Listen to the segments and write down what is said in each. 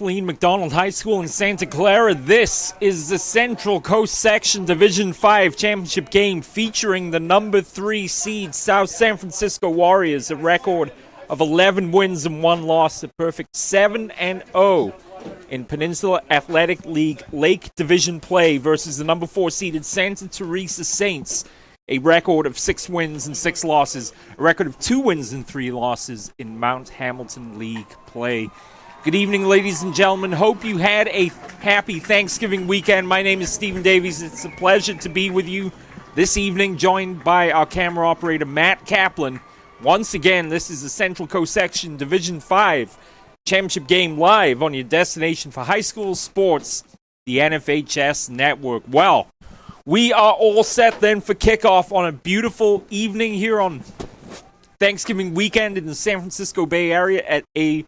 Kathleen McDonald High School in Santa Clara. This is the Central Coast Section Division 5 championship game featuring the number 3 seed South San Francisco Warriors, a record of 11 wins and 1 loss, a perfect 7-0 in Peninsula Athletic League Lake Division play versus the number 4 seeded Santa Teresa Saints, a record of 6 wins and 6 losses, a record of 2 wins and 3 losses in Mount Hamilton League play. Good evening, ladies and gentlemen. Hope you had a happy Thanksgiving weekend. My name is Stephen Davies. It's a pleasure to be with you this evening, joined by our camera operator, Matt Kaplan. Once again, this is the Central Coast Section Division 5 championship game live on your destination for high school sports, the SSFHS network. Well, we are all set then for kickoff on a beautiful evening here on Thanksgiving weekend in the San Francisco Bay Area at a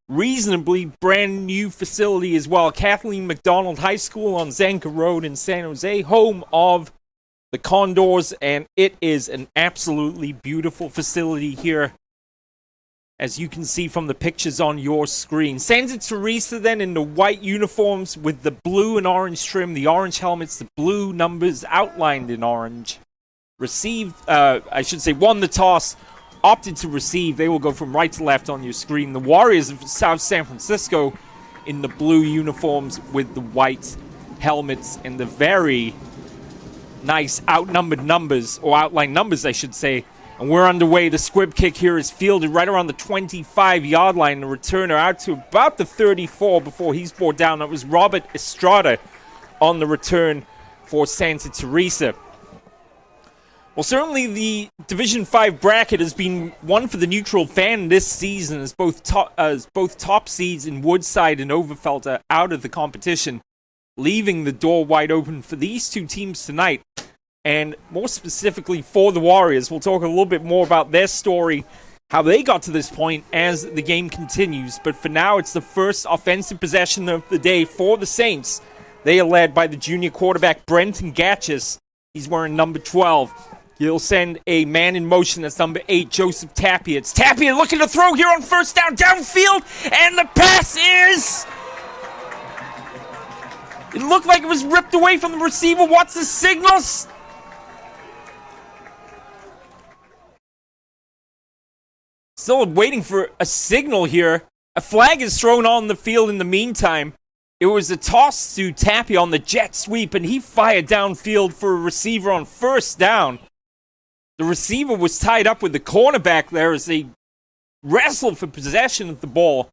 reasonably brand new facility as well. Kathleen McDonald High School on Zanka Road in San Jose, home of the Condors, and it is an absolutely beautiful facility here, as you can see from the pictures on your screen. Santa Teresa then in the white uniforms with the blue and orange trim, the orange helmets, the blue numbers outlined in orange. Won the toss, opted to receive. They will go from right to left on your screen. The Warriors of South San Francisco in the blue uniforms with the white helmets and the very nice outlined numbers, I should say. And we're underway. The squib kick here is fielded right around the 25-yard line. The returner out to about the 34 before he's brought down. That was Robert Estrada on the return for Santa Teresa. Well, certainly the Division 5 bracket has been one for the neutral fan this season, as both top seeds in Woodside and Overfelt are out of the competition, leaving the door wide open for these two teams tonight. And more specifically for the Warriors, we'll talk a little bit more about their story, how they got to this point as the game continues. But for now, it's the first offensive possession of the day for the Saints. They are led by the junior quarterback, Brenton Gatchis. He's wearing number 12. He'll send a man in motion. That's number 8, Joseph Tapia. It's Tapia looking to throw here on first down, downfield, and the pass is... It looked like it was ripped away from the receiver. What's the signals? Still waiting for a signal here. A flag is thrown on the field in the meantime. It was a toss to Tapia on the jet sweep, and he fired downfield for a receiver on first down. The receiver was tied up with the cornerback there as they wrestled for possession of the ball.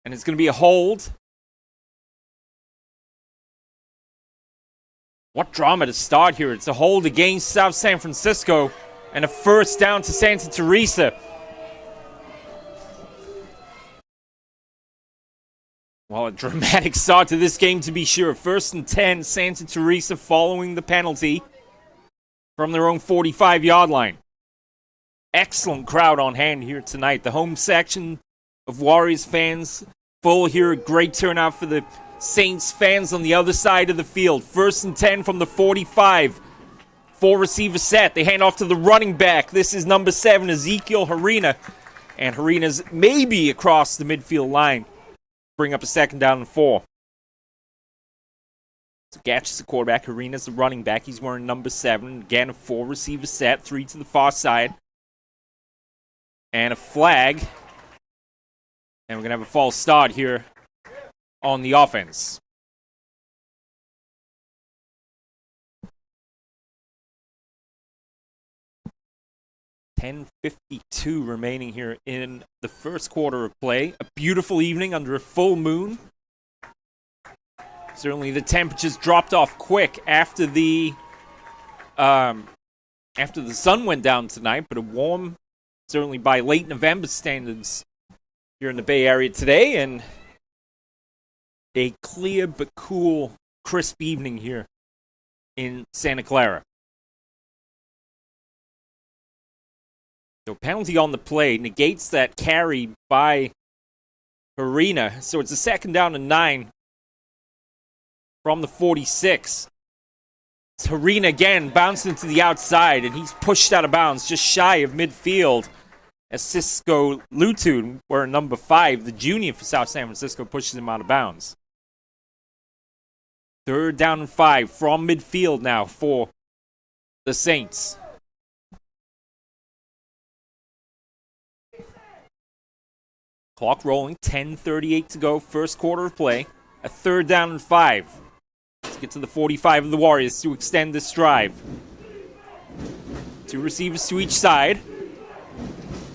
And it's going to be a hold. What drama to start here. It's a hold against South San Francisco and a first down to Santa Teresa. Well, a dramatic start to this game to be sure. 1st and 10, Santa Teresa following the penalty from their own 45-yard line. Excellent crowd on hand here tonight. The home section of Warriors fans full here. Great turnout for the Saints fans on the other side of the field. 1st and 10 from the 45. 4 receiver set. They hand off to the running back. This is number 7, Ezekiel Harina. And Harina's maybe across the midfield line. Bring up a 2nd down and 4. So Gatch is the quarterback. Harina's the running back. He's wearing number 7. Again, a 4 receiver set. 3 to the far side. And a flag. And we're going to have a false start here on the offense. .10:52 remaining here in the first quarter of play. A beautiful evening under a full moon. Certainly the temperatures dropped off quick after the sun went down tonight, but a warm, certainly by late November standards here in the Bay Area today, and a clear but cool, crisp evening here in Santa Clara. So penalty on the play negates that carry by Harina. So it's a 2nd down and 9 from the 46. It's Harina again, bouncing to the outside, and he's pushed out of bounds just shy of midfield. as Cisco Lutu, wearing number 5, the junior for South San Francisco, pushes him out of bounds. 3rd down and 5 from midfield now for the Saints. Clock rolling, 10:38 to go, first quarter of play. A 3rd down and 5. Let's get to the 45 of the Warriors to extend this drive. 2 receivers to each side.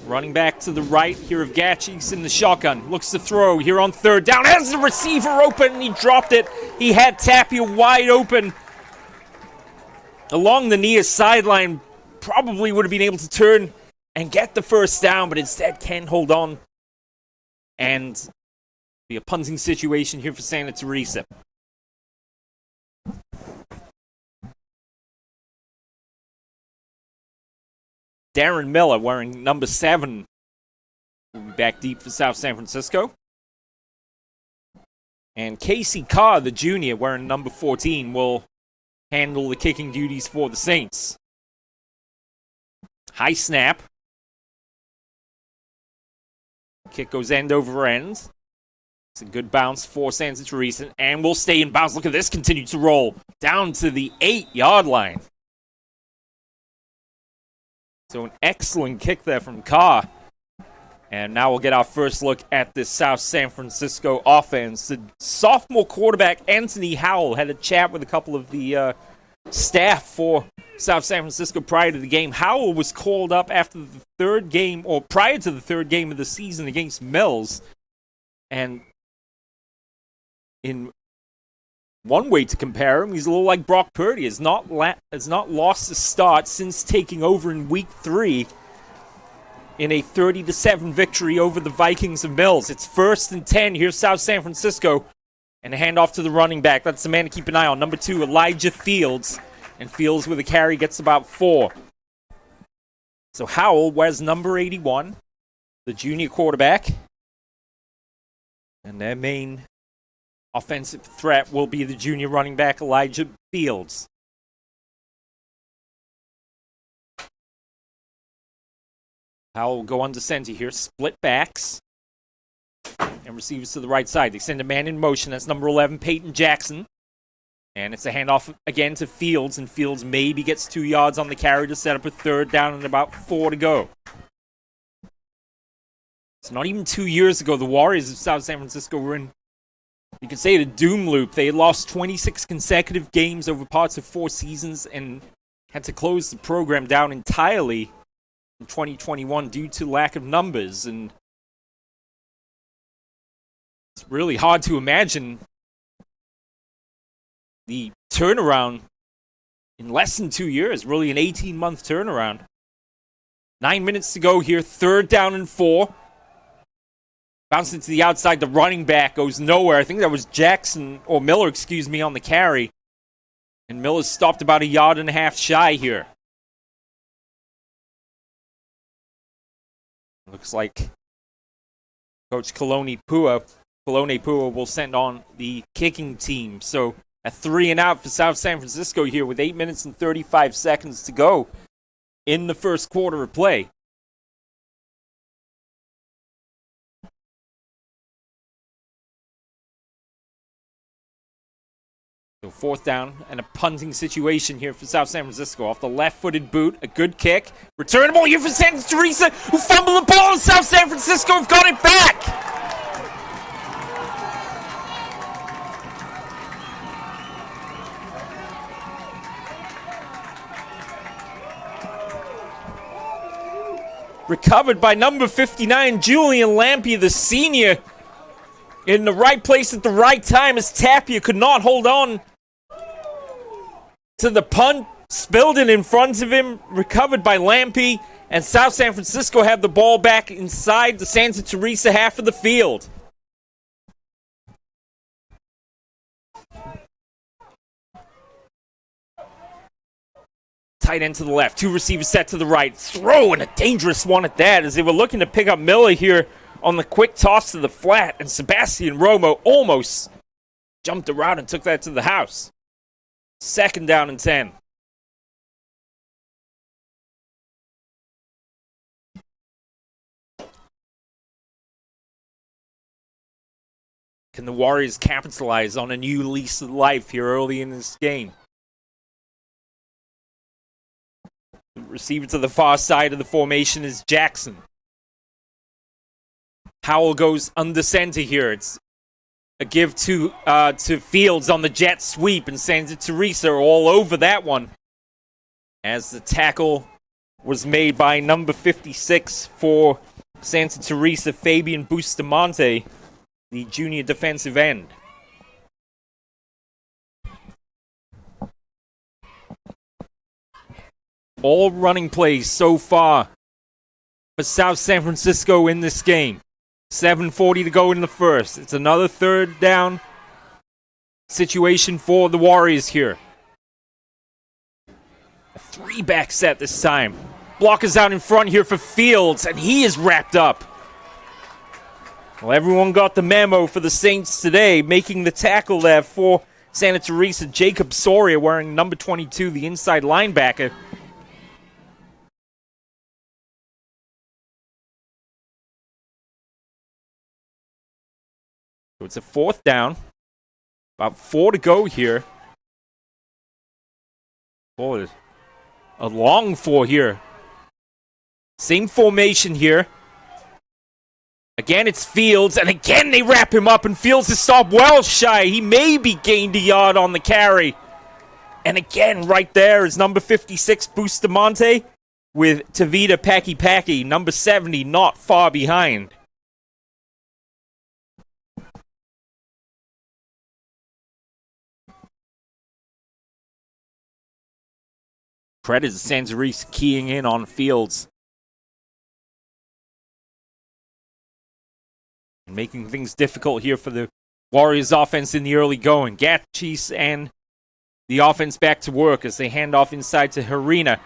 Running back to the right here of Gatchis in the shotgun. Looks to throw here on 3rd down. Has the receiver open and he dropped it. He had Tapia wide open along the near sideline. Probably would have been able to turn and get the first down, but instead can't hold on. And be a punting situation here for Santa Teresa. Darren Miller wearing number 7. Back deep for South San Francisco. And Casey Carr, the junior, wearing number 14, will handle the kicking duties for the Saints. High snap. Kick goes end over end. It's a good bounce for Santa Teresa. And will stay in bounds. Look at this. Continue to roll down to the 8-yard line. So an excellent kick there from Carr. And now we'll get our first look at this South San Francisco offense. The sophomore quarterback Anthony Howell had a chat with a couple of the staff for South San Francisco prior to the game. Howell was called up after the 3rd game, or prior to the 3rd game of the season against Mills. And in one way to compare him, he's a little like Brock Purdy. Has not lost a start since taking over in Week 3 in a 30-7 victory over the Vikings of Mills. It's 1st and 10. Here's South San Francisco. And a handoff to the running back. That's the man to keep an eye on. Number 2, Elijah Fields. And Fields with a carry gets about 4. So Howell wears number 81, the junior quarterback. And their main offensive threat will be the junior running back, Elijah Fields. Howell will go under center here. Split backs. And receivers to the right side. They send a man in motion. That's number 11, Peyton Jackson. And it's a handoff again to Fields. And Fields maybe gets 2 yards on the carry to set up a 3rd down and about 4 to go. It's not even 2 years ago the Warriors of South San Francisco were in, you could say, the doom loop. They had lost 26 consecutive games over parts of 4 seasons and had to close the program down entirely in 2021 due to lack of numbers. And it's really hard to imagine the turnaround in less than 2 years. Really an 18-month turnaround. 9 minutes to go here. 3rd down and 4. Bouncing to the outside. The running back goes nowhere. I think that was Jackson, or Miller, excuse me, on the carry. And Miller's stopped about 1.5 yards shy here. Looks like Coach Kaloni Pua will send on the kicking team. So a 3 and out for South San Francisco here with 8 minutes and 35 seconds to go in the first quarter of play. So 4th down and a punting situation here for South San Francisco. Off the left-footed boot, a good kick. Returnable here for Santa Teresa, who fumbled the ball, and South San Francisco have got it back. Recovered by number 59, Julian Lampy, the senior, in the right place at the right time as Tapia could not hold on to the punt. Spilled it in front of him, recovered by Lampy, and South San Francisco have the ball back inside the Santa Teresa half of the field. Tight end to the left, 2 receivers set to the right. Throw, and a dangerous one at that, as they were looking to pick up Miller here on the quick toss to the flat, and Sebastian Romo almost jumped around and took that to the house. 2nd down and 10. Can the Warriors capitalize on a new lease of life here early in this game? The receiver to the far side of the formation is Jackson. Howell goes under center here. It's a give to Fields on the jet sweep and sends it to Teresa all over that one. As the tackle was made by number 56 for Santa Teresa, Fabian Bustamante, the junior defensive end. All running plays so far for South San Francisco in this game. 7:40 to go in the first. It's another third down situation for the Warriors here. A three-back set this time. Blockers out in front here for Fields, and he is wrapped up. Well, everyone got the memo for the Saints today, making the tackle there for Santa Teresa. Jacob Soria wearing number 22, the inside linebacker. So it's a fourth down. About 4 to go here. Boy, a long 4 here. Same formation here. Again, it's Fields, and again they wrap him up, and Fields is stopped well shy. He maybe gained a yard on the carry. And again, right there is number 56, Bustamante, with Tavita Paki, number 70, not far behind. Credit to Santa Teresa keying in on Fields. Making things difficult here for the Warriors offense in the early going. Gatchis and the offense back to work as they hand off inside to Harina.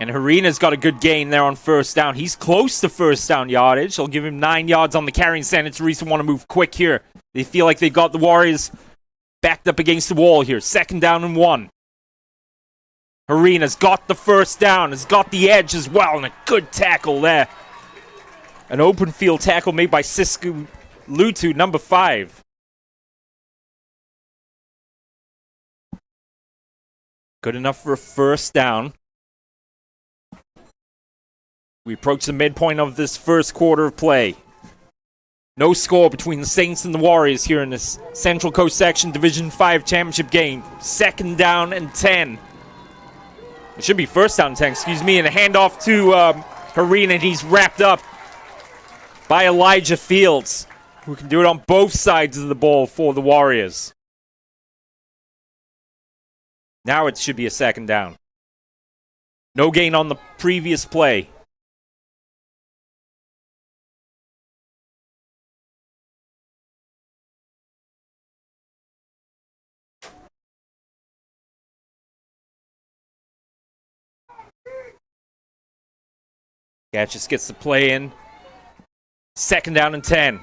And Harina's got a good gain there on first down. He's close to first down yardage. I'll give him 9 yards on the carry, and Santa Teresa want to move quick here. They feel like they've got the Warriors backed up against the wall here. 2nd down and 1. Harina's got the first down, has got the edge as well, and a good tackle there. An open field tackle made by Sisku Lutu, number 5. Good enough for a first down. We approach the midpoint of this first quarter of play. No score between the Saints and the Warriors here in this Central Coast Section Division 5 championship game. 2nd down and 10. It should be 1st down and 10, excuse me, and a handoff to Harina, and he's wrapped up by Elijah Fields, who can do it on both sides of the ball for the Warriors. Now it should be a 2nd down. No gain on the previous play. Gatchis gets the play in. 2nd down and 10.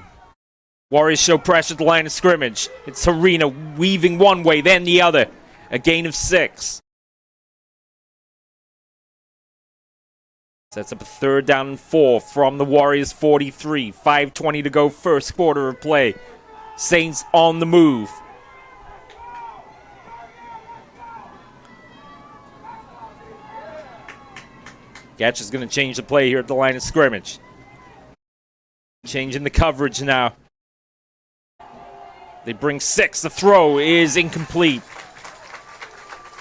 Warriors show pressure at the line of scrimmage. It's Harina weaving one way, then the other. A gain of 6. Sets up a 3rd down and 4 from the Warriors 43. 5:20 to go, first quarter of play. Saints on the move. Gatch is going to change the play here at the line of scrimmage. Changing the coverage now. They bring 6. The throw is incomplete.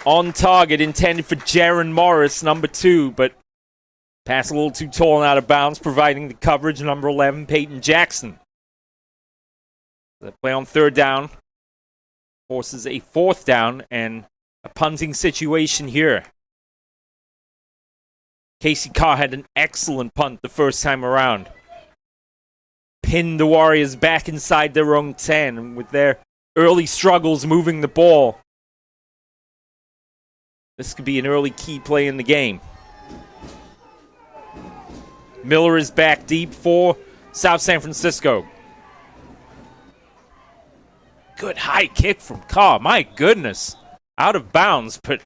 On target, intended for Jaron Morris, number 2, but pass a little too tall and out of bounds, providing the coverage, number 11, Peyton Jackson. The play on 3rd down forces a 4th down and a punting situation here. Casey Carr had an excellent punt the first time around. Pinned the Warriors back inside their own 10 with their early struggles moving the ball. This could be an early key play in the game. Miller is back deep for South San Francisco. Good high kick from Carr. My goodness. Out of bounds, but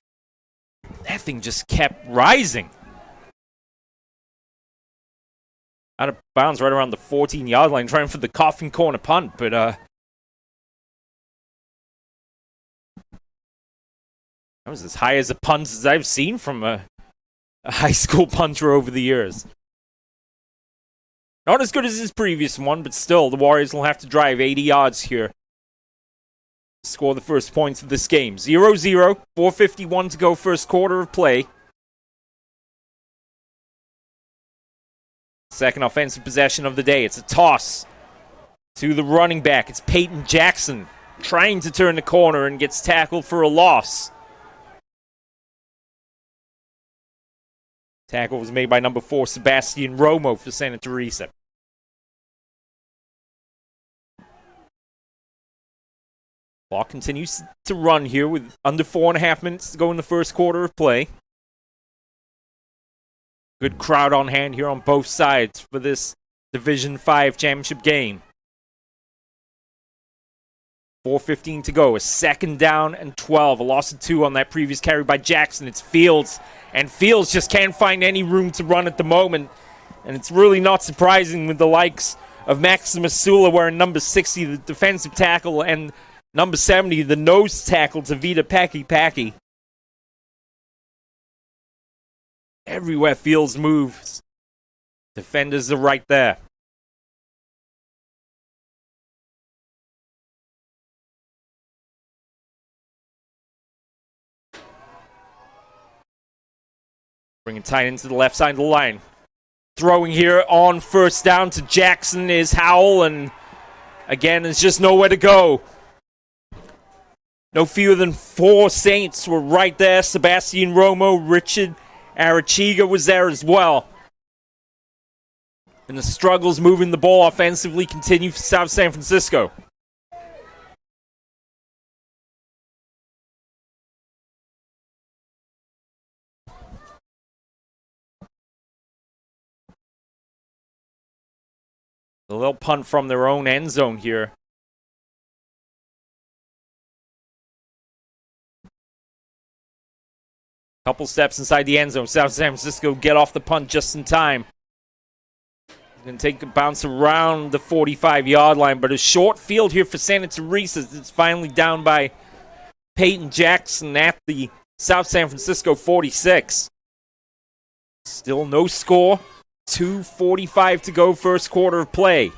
that thing just kept rising. Out of bounds right around the 14-yard line, trying for the coffin corner punt, but That was as high as a punt as I've seen from a high school punter over the years. Not as good as his previous one, but still, the Warriors will have to drive 80 yards here to score the first points of this game. 0-0, 4:51 to go, first quarter of play. Second offensive possession of the day. It's a toss to the running back. It's Peyton Jackson trying to turn the corner and gets tackled for a loss. Tackle was made by number 4, Sebastian Romo for Santa Teresa. Clock continues to run here with under 4.5 minutes to go in the first quarter of play. Good crowd on hand here on both sides for this Division 5 championship game. 4:15 to go. A second down and 12. A loss of 2 on that previous carry by Jackson. It's Fields. And Fields just can't find any room to run at the moment. And it's really not surprising with the likes of Maximus Sula wearing number 60, the defensive tackle, and number 70, the nose tackle, Tavita Paki. Everywhere Fields moves, defenders are right there. Bringing tight into the left side of the line. Throwing here on first down to Jackson is Howell, and again, there's just nowhere to go. No fewer than 4 Saints were right there. Sebastian Romo, Richard Arachiga was there as well. And the struggles moving the ball offensively continue for South San Francisco. A little punt from their own end zone here. Couple steps inside the end zone. South San Francisco get off the punt just in time. Going to take a bounce around the 45-yard line, but a short field here for Santa Teresa. It's finally down by Peyton Jackson at the South San Francisco 46. Still no score. 2:45 to go, first quarter of play.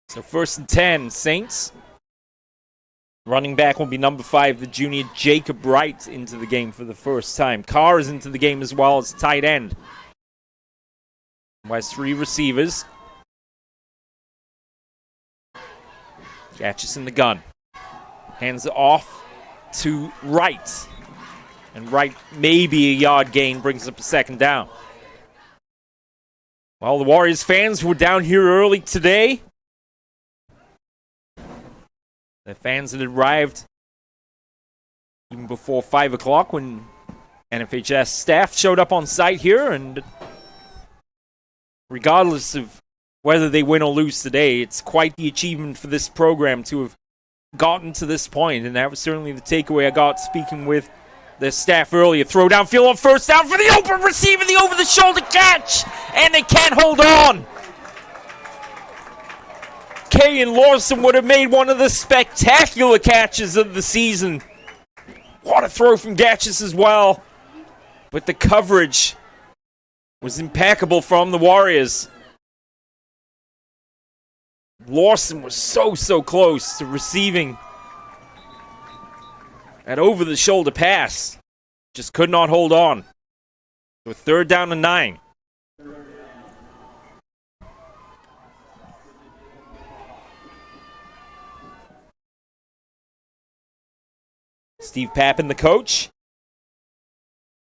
So 1st and 10, Saints. Running back will be number 5, the junior Jacob Wright, into the game for the first time. Carr is into the game as well as tight end. West 3 receivers. Gatchis in the gun. Hands it off to Wright. And Wright, maybe a yard gain, brings up a second down. Well, the Warriors fans were down here early today. The fans had arrived even before 5 o'clock when NFHS staff showed up on site here. And regardless of whether they win or lose today, it's quite the achievement for this program to have gotten to this point. And that was certainly the takeaway I got speaking with the staff earlier. Throw downfield on first down for the open receiver, the over-the-shoulder catch, and they can't hold on. Kayan Lawson would have made one of the spectacular catches of the season. What a throw from Gatchis as well. But the coverage was impeccable from the Warriors. Lawson was so close to receiving that over-the-shoulder pass. Just could not hold on. So 3rd down and 9. Steve Pappin, the coach,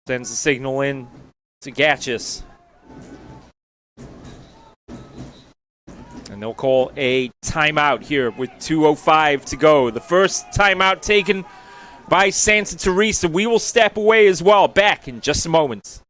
sends the signal in to Gatchis. And they'll call a timeout here with 2:05 to go. The first timeout taken by Santa Teresa. We will step away as well. Back in just a moment.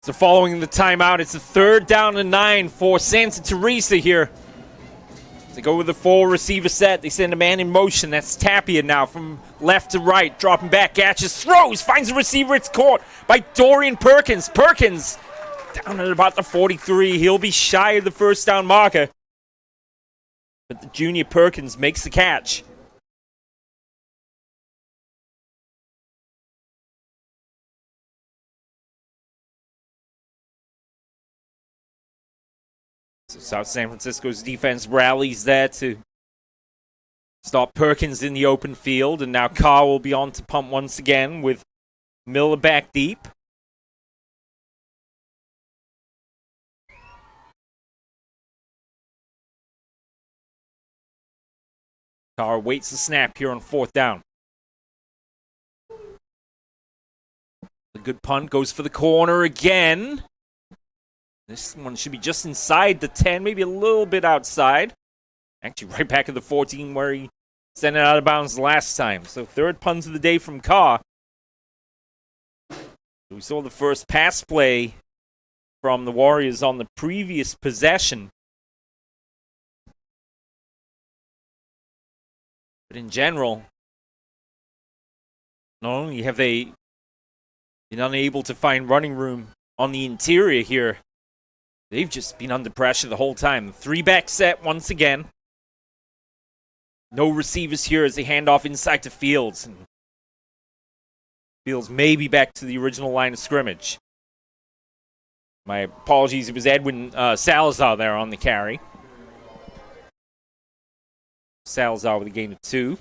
So following the timeout, it's a 3rd down and 9 for Santa Teresa here. They go with the 4 receiver set. They send a man in motion. That's Tapia now from left to right. Dropping back, catches, throws, finds a receiver. It's caught by Dorian Perkins. Perkins down at about the 43. He'll be shy of the 1st down marker. But the junior Perkins makes the catch. So South San Francisco's defense rallies there to stop Perkins in the open field. And now Carr will be on to punt once again with Miller back deep. Carr waits the snap here on 4th down. A good punt goes for the corner again. This one should be just inside the 10, maybe a little bit outside. Actually, right back at the 14 where he sent it out of bounds last time. So 3rd punt of the day from Carr. We saw the first pass play from the Warriors on the previous possession. But in general, not only have they been unable to find running room on the interior here, they've just been under pressure the whole time. 3-back set once again. No receivers here as they hand off inside to Fields. And Fields may be back to the original line of scrimmage. My apologies, it was Edwin Salazar there on the carry. Salazar with a gain of 2.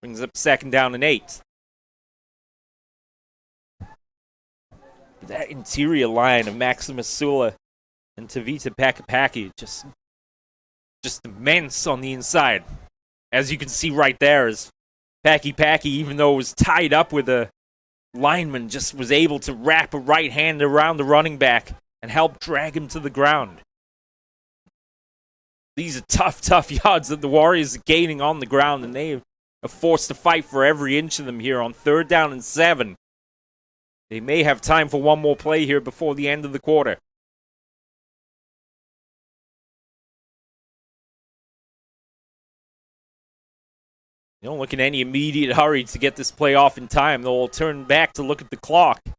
Brings up 2nd down and 8. That interior line of Maximus Sula and Tavita Pakapaki just immense on the inside. As you can see right there, is Paki, even though it was tied up with a lineman, just was able to wrap a right hand around the running back and help drag him to the ground. These are tough yards that the Warriors are gaining on the ground, and they are forced to fight for every inch of them here on 3rd down and 7. They may have time for one more play here before the end of the quarter. They don't look in any immediate hurry to get this play off in time. They'll turn back to look at the clock. I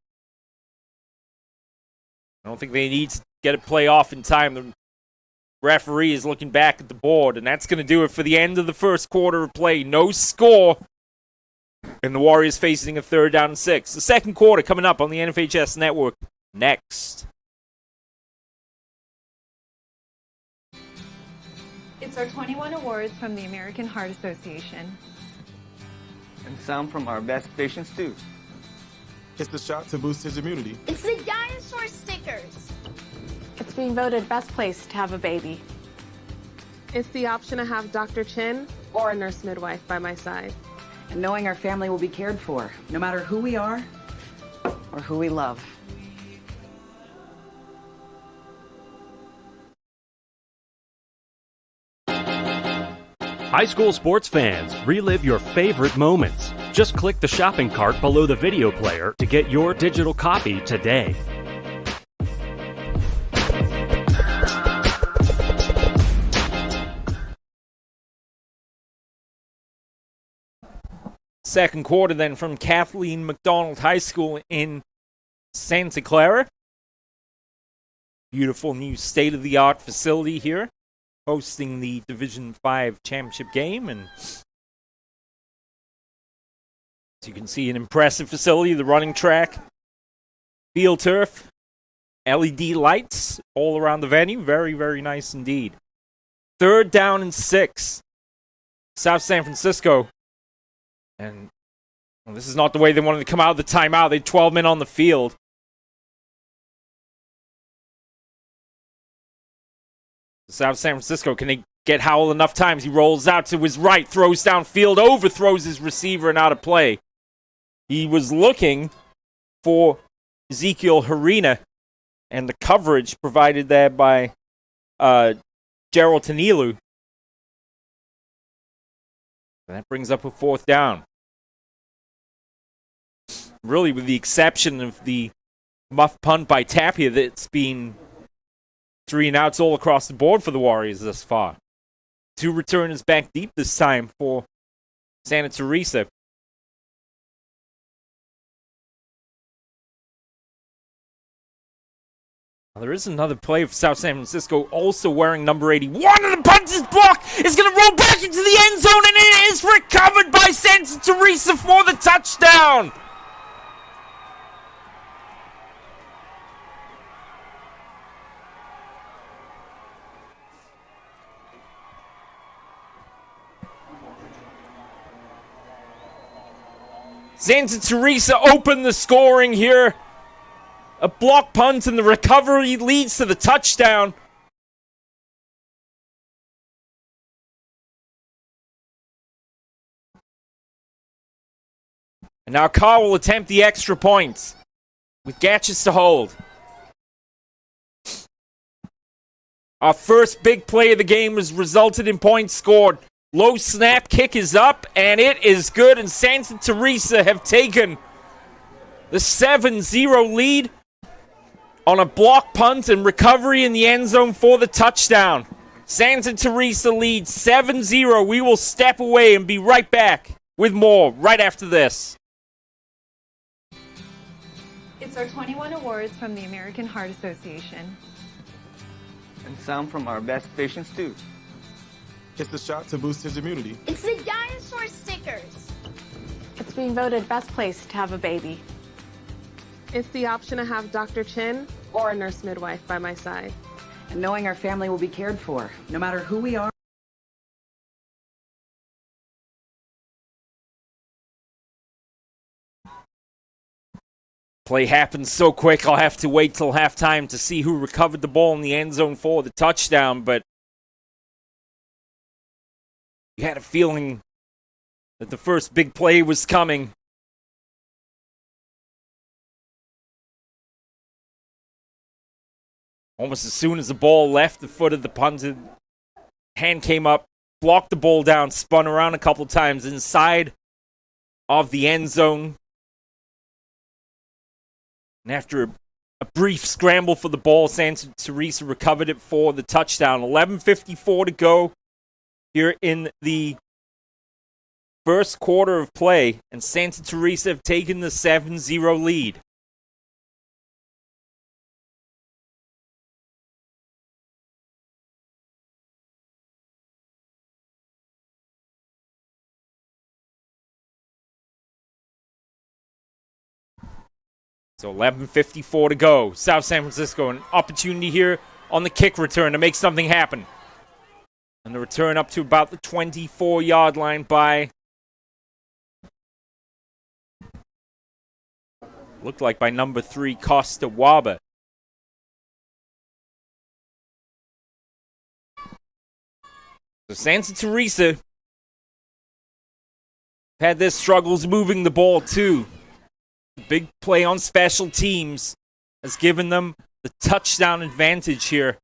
don't think they need to get a play off in time. The referee is looking back at the board, and that's going to do it for the end of the 1st quarter of play. No score. And the Warriors facing a 3rd down and 6. The 2nd quarter coming up on the NFHS Network next. It's our 21 awards from the American Heart Association. And some from our best patients, too. It's the shot to boost his immunity. It's the dinosaur stickers. It's being voted best place to have a baby. It's the option to have Dr. Chin or a nurse midwife by my side. And knowing our family will be cared for, no matter who we are or who we love. High school sports fans, relive your favorite moments. Just click the shopping cart below the video player to get your digital copy today. Second quarter then from Kathleen McDonald High School in Santa Clara. Beautiful new state-of-the-art facility here, hosting the Division 5 championship game. And as you can see, an impressive facility, the running track, field turf, LED lights all around the venue. Very, very nice indeed. 3rd down and 6. South San Francisco. And well, this is not the way they wanted to come out of the timeout. They had 12 men on the field. South San Francisco, can they get Howell enough times. He rolls out to his right, throws downfield, overthrows his receiver and out of play. He was looking for Ezekiel Harina, and the coverage provided there by Gerald Tanilu. And that brings up a 4th down. Really, with the exception of the muff punt by Tapia, that's been 3 and outs all across the board for the Warriors thus far. 2 returners back deep this time for Santa Teresa. Now, there is another play for South San Francisco, also wearing number 81, and the punt is blocked. It's going to roll back into the end zone, and it is recovered by Santa Teresa for the touchdown. Santa Teresa opened the scoring here. A block punt and the recovery leads to the touchdown. And now Carr will attempt the extra points with Gatchis to hold. Our first big play of the game has resulted in points scored. Low snap kick is up, and it is good, and Santa Teresa have taken the 7-0 lead on a block punt and recovery in the end zone for the touchdown. Santa Teresa leads 7-0. We will step away and be right back with more right after this. It's our 21 awards from the American Heart Association. And some from our best patients too. It's the shot to boost his immunity. It's the dinosaur stickers. It's being voted best place to have a baby. It's the option to have Dr. Chin or a nurse midwife by my side. And knowing our family will be cared for, no matter who we are. Play happens so quick, I'll have to wait till halftime to see who recovered the ball in the end zone for the touchdown, but you had a feeling that the first big play was coming. Almost as soon as the ball left the foot of the punted, hand came up, blocked the ball down, spun around a couple times inside of the end zone. And after a brief scramble for the ball, Santa Teresa recovered it for the touchdown. 11:54 to go here in the first quarter of play, and Santa Teresa have taken the 7-0 lead. So 11:54 to go. South San Francisco, an opportunity here on the kick return to make something happen. And the return up to about the 24-yard line by, looked like by number 3, Costa Waba. So Santa Teresa had their struggles moving the ball too. Big play on special teams has given them the touchdown advantage here.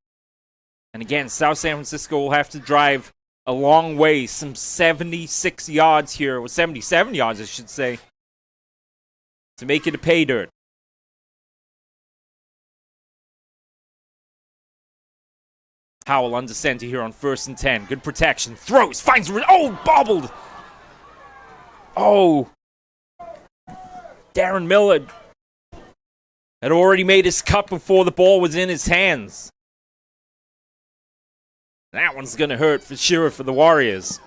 And again, South San Francisco will have to drive a long way, some 76 yards here, or 77 yards, I should say, to make it a pay dirt. Howell under center here on 1st and 10. Good protection. Throws, finds, bobbled. Oh. Darren Miller had already made his cut before the ball was in his hands. That one's going to hurt for sure for the Warriors.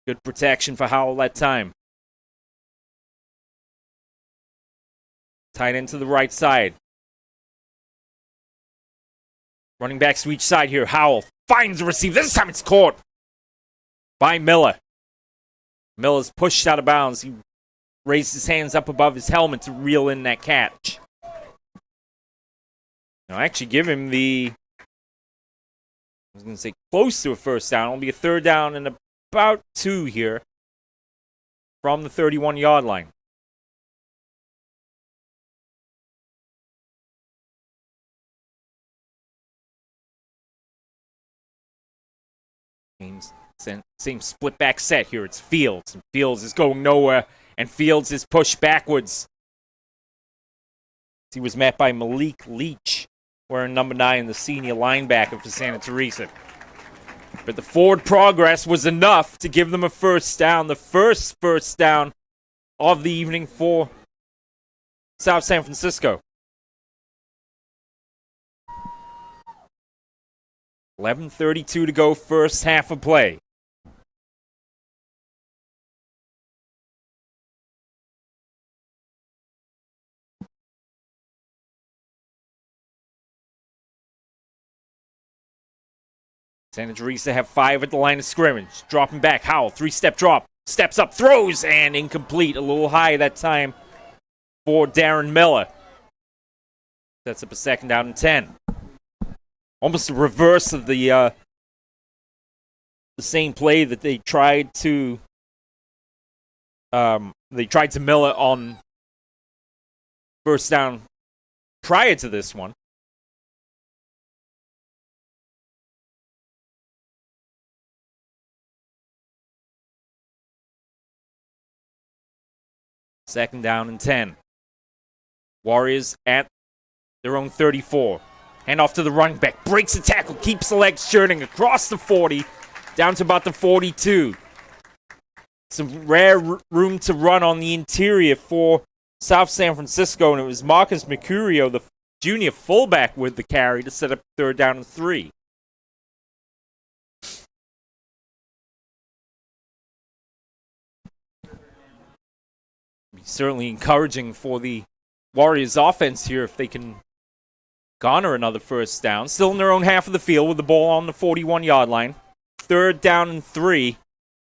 Good protection for Howell that time. Tight end to the right side. Running backs to each side here. Howell finds a receiver. This time it's caught by Miller. Miller's pushed out of bounds. He raised his hands up above his helmet to reel in that catch. No, actually give him the, I was going to say close to a first down. It'll be a third down and about 2 here from the 31-yard line. Same split back set here. It's Fields. And Fields is going nowhere. And Fields is pushed backwards. He was met by Malik Leach, wearing number 9, the senior linebacker for Santa Teresa. But the forward progress was enough to give them a first down. The first down of the evening for South San Francisco. 11:32 to go, first half of play. Santa Teresa have 5 at the line of scrimmage. Dropping back, Howell, 3-step drop. Steps up, throws, and incomplete. A little high that time for Darren Miller. Sets up a 2nd down and 10. Almost a reverse of the same play that they tried to Miller on first down prior to this one. Second down and 10. Warriors at their own 34. Hand off to the running back. Breaks the tackle. Keeps the legs churning across the 40. Down to about the 42. Some rare room to run on the interior for South San Francisco. And it was Marcus Mercurio, the junior fullback, with the carry to set up 3rd down and 3. Certainly encouraging for the Warriors offense here if they can garner another first down. Still in their own half of the field with the ball on the 41-yard line. 3rd down and 3.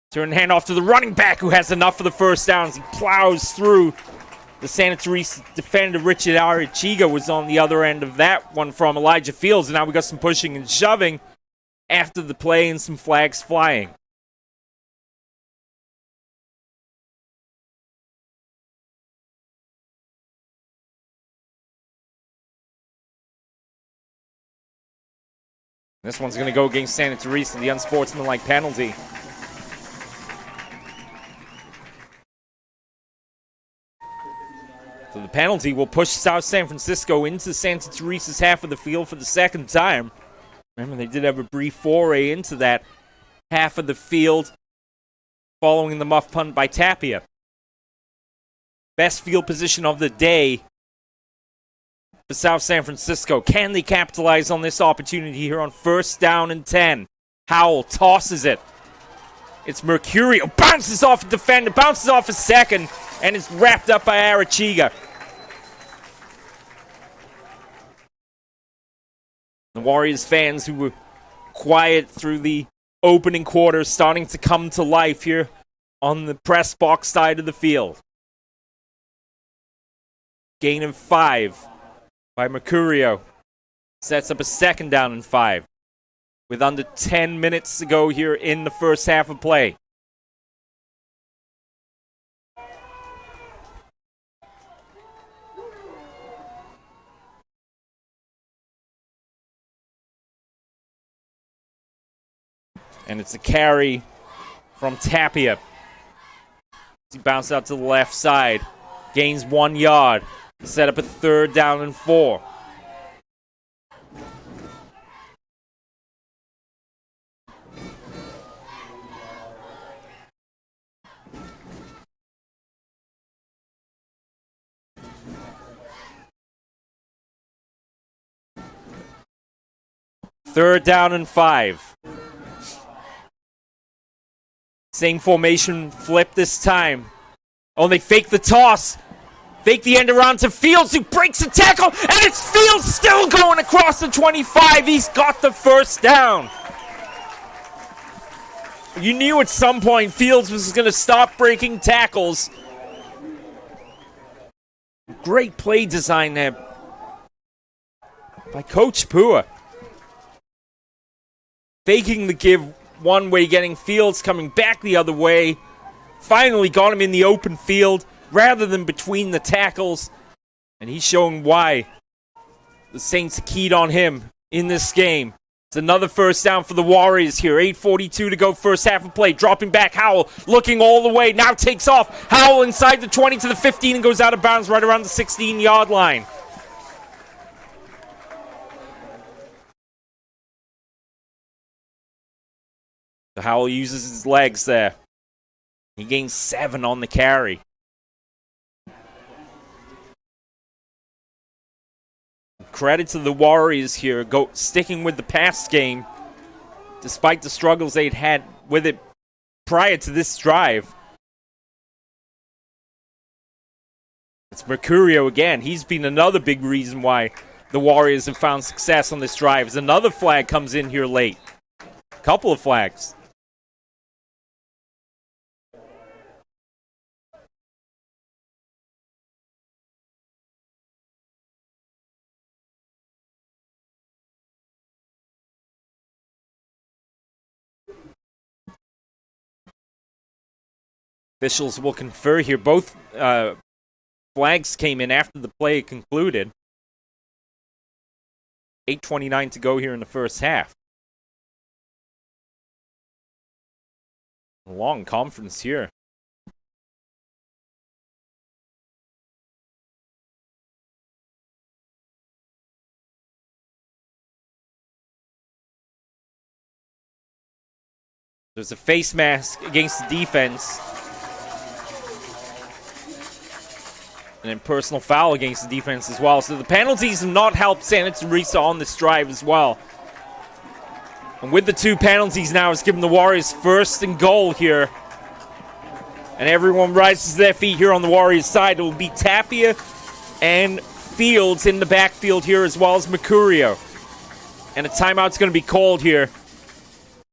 Turn hand off to the running back who has enough for the first down as he plows through the Santa Teresa defender. Richard Arachiga was on the other end of that one from Elijah Fields. And now we got some pushing and shoving after the play and some flags flying. This one's going to go against Santa Teresa, the unsportsmanlike penalty. So the penalty will push South San Francisco into Santa Teresa's half of the field for the 2nd time. Remember, they did have a brief foray into that half of the field following the muff punt by Tapia. Best field position of the day for South San Francisco. Can they capitalize on this opportunity here on 1st down and 10? Howell tosses it. It's Mercurio. Bounces off a defender. Bounces off a second. And it's wrapped up by Arachiga. The Warriors fans who were quiet through the opening quarter starting to come to life here on the press box side of the field. Gain of 5. By Mercurio. Sets up a 2nd down and 5. With under 10 minutes to go here in the first half of play. And it's a carry from Tapia. He bounced out to the left side. Gains 1 yard. Set up a 3rd down and 4. Third down and 5. Same formation, flip this time. Oh, they fake the toss. Fake the end around to Fields, who breaks the tackle, and it's Fields still going across the 25. He's got the first down. You knew at some point Fields was going to stop breaking tackles. Great play design there by Coach Pua. Faking the give one way, getting Fields coming back the other way. Finally got him in the open field rather than between the tackles. And he's showing why the Saints keyed on him in this game. It's another first down for the Warriors here. 8:42 to go, first half of play. Dropping back, Howell looking all the way. Now takes off. Howell inside the 20 to the 15 and goes out of bounds right around the 16-yard line. So Howell uses his legs there. He gains 7 on the carry. Credit to the Warriors here, sticking with the pass game, despite the struggles they'd had with it prior to this drive. It's Mercurio again. He's been another big reason why the Warriors have found success on this drive. As another flag comes in here late. Couple of flags. Officials will confer here. Both flags came in after the play concluded. 8:29 to go here in the first half. A long conference here. There's a face mask against the defense. And then personal foul against the defense as well. So the penalties have not helped Santa Teresa on this drive as well. And with the 2 penalties now, it's given the Warriors 1st and goal here. And everyone rises to their feet here on the Warriors side. It will be Tapia and Fields in the backfield here, as well as Mercurio. And a timeout's going to be called here.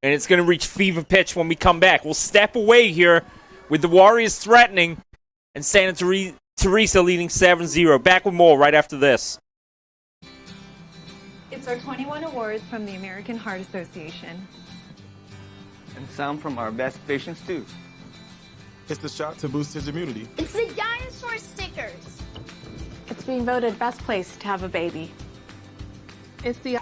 And it's going to reach fever pitch when we come back. We'll step away here with the Warriors threatening and Santa Teresa leading 7-0. Back with more right after this. It's our 21 awards from the American Heart Association. And some from our best patients too. It's the shot to boost his immunity. It's the dinosaur stickers. It's being voted best place to have a baby. It's the...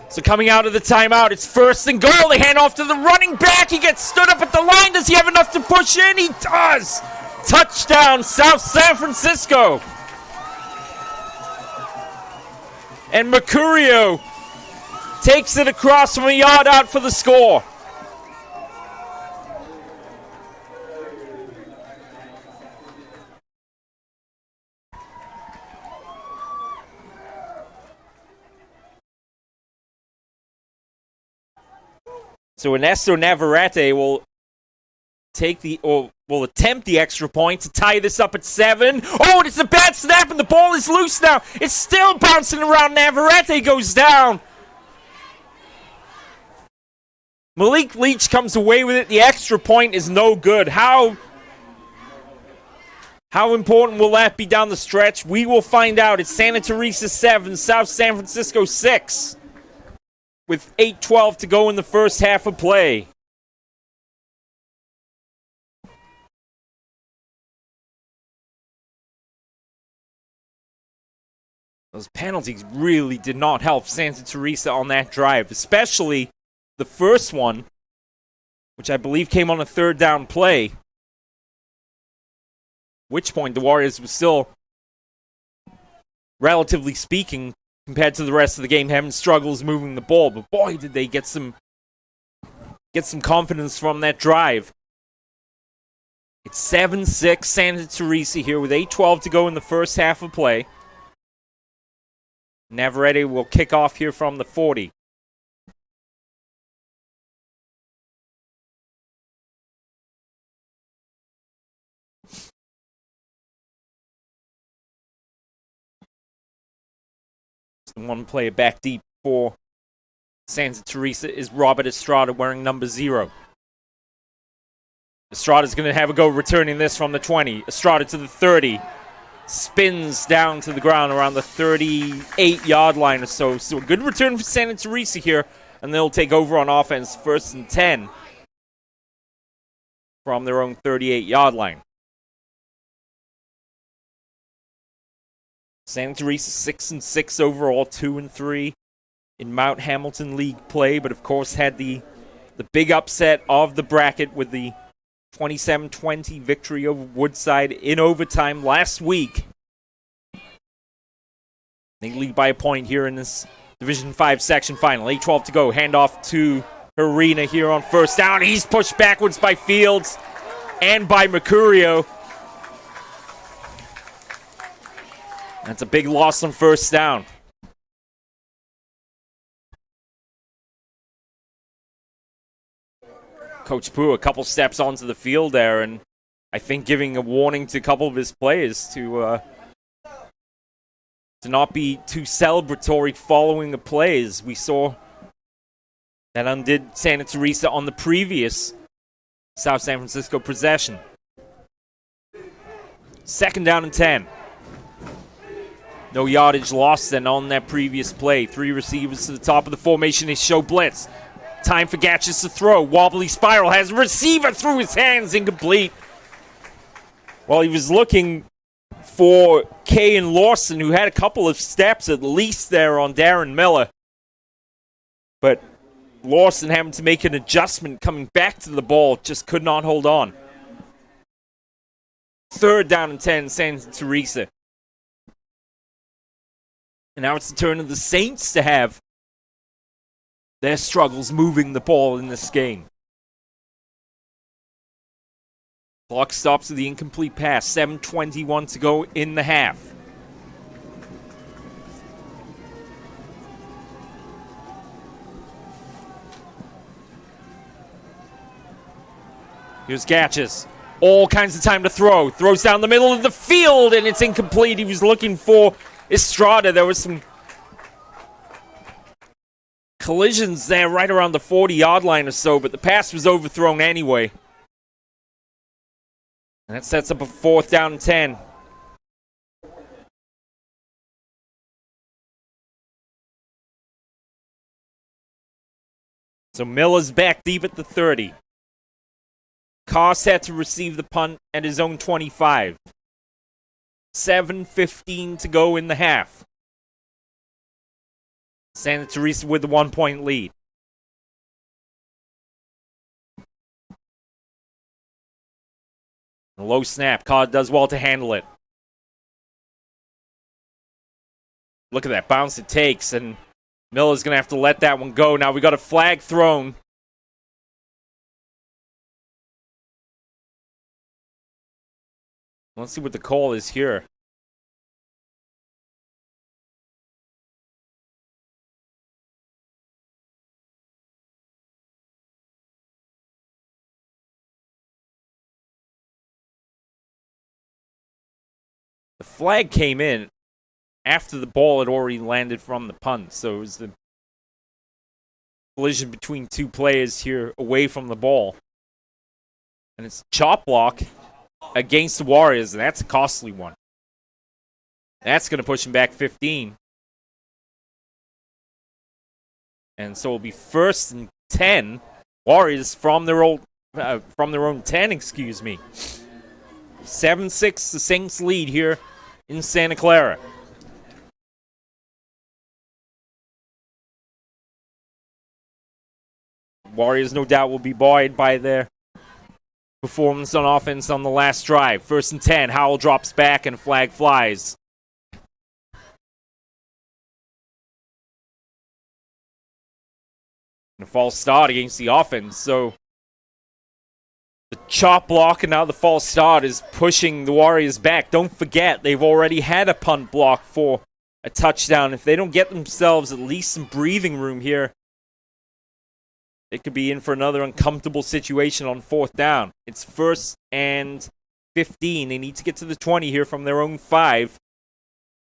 So coming out of the timeout, it's 1st and goal. They hand off to the running back. He gets stood up at the line. Does he have enough to push in? He does! Touchdown, South San Francisco. And Mercurio takes it across from a yard out for the score. So Ernesto Navarrete will attempt the extra point to tie this up at 7. Oh, and it's a bad snap, and the ball is loose now. It's still bouncing around. Navarrete goes down. Malik Leach comes away with it. The extra point is no good. How important will that be down the stretch? We will find out. It's Santa Teresa 7, South San Francisco 6. With 8:12 to go in the first half of play. Those penalties really did not help Santa Teresa on that drive, especially the first one, which I believe came on a 3rd down play. At which point the Warriors were still, relatively speaking, compared to the rest of the game, having struggles moving the ball. But boy, did they get some confidence from that drive. It's 7-6 Santa Teresa here with 8:12 to go in the first half of play. Navarrete will kick off here from the 40. One player back deep for Santa Teresa is Robert Estrada wearing number 0. Estrada's going to have a go returning this from the 20. Estrada to the 30. spins down to the ground around the 38-yard line or so. So a good return for Santa Teresa here, and they'll take over on offense 1st and 10 from their own 38-yard line. Santa Teresa 6-6 overall, 2-3 in Mount Hamilton League play, but of course had the big upset of the bracket with the 27-20 victory over Woodside in overtime last week. They lead by a point here in this Division 5 section final. 8:12 to go. Handoff to Arena here on 1st down. He's pushed backwards by Fields and by Mercurio. That's a big loss on 1st down. Coach Pooh a couple steps onto the field there, and I think giving a warning to a couple of his players to not be too celebratory following the plays. We saw that undid Santa Teresa on the previous South San Francisco possession. 2nd down and 10. No yardage lost then on that previous play. 3 receivers to the top of the formation. They show blitz. Time for Gatches to throw. Wobbly spiral. Has a receiver through his hands. Incomplete. Well, he was looking for Kay and Lawson, who had a couple of steps at least there on Darren Miller. But Lawson having to make an adjustment coming back to the ball. Just could not hold on. 3rd down and 10, Santa Teresa. And now it's the turn of the Saints to have their struggles moving the ball in this game. Clock stops with the incomplete pass. 7:21 to go in the half. Here's Gatches. All kinds of time to throw. Throws down the middle of the field, and it's incomplete. He was looking for Estrada. There was some collisions there right around the 40-yard line or so, but the pass was overthrown anyway. And that sets up a 4th down and 10. So Miller's back deep at the 30. Koss had to receive the punt at his own 25. 7:15 to go in the half. Santa Teresa with the 1-point lead. A low snap. Codd does well to handle it. Look at that bounce it takes, and Miller's going to have to let that one go. Now we got a flag thrown. Let's see what the call is here. The flag came in after the ball had already landed from the punt, so it was the collision between two players here away from the ball. And it's chop block against the Warriors, and that's a costly one. That's going to push him back 15. And so it'll be 1st and 10. Warriors from their own 10, excuse me. 7-6, the Saints lead here in Santa Clara. Warriors, no doubt, will be buoyed by their performance on offense on the last drive. 1st and 10, Howell drops back and a flag flies. And a false start against the offense, so the chop block and now the false start is pushing the Warriors back. Don't forget, they've already had a punt block for a touchdown. If they don't get themselves at least some breathing room here, they could be in for another uncomfortable situation on 4th down. It's 1st and 15. They need to get to the 20 here from their own 5.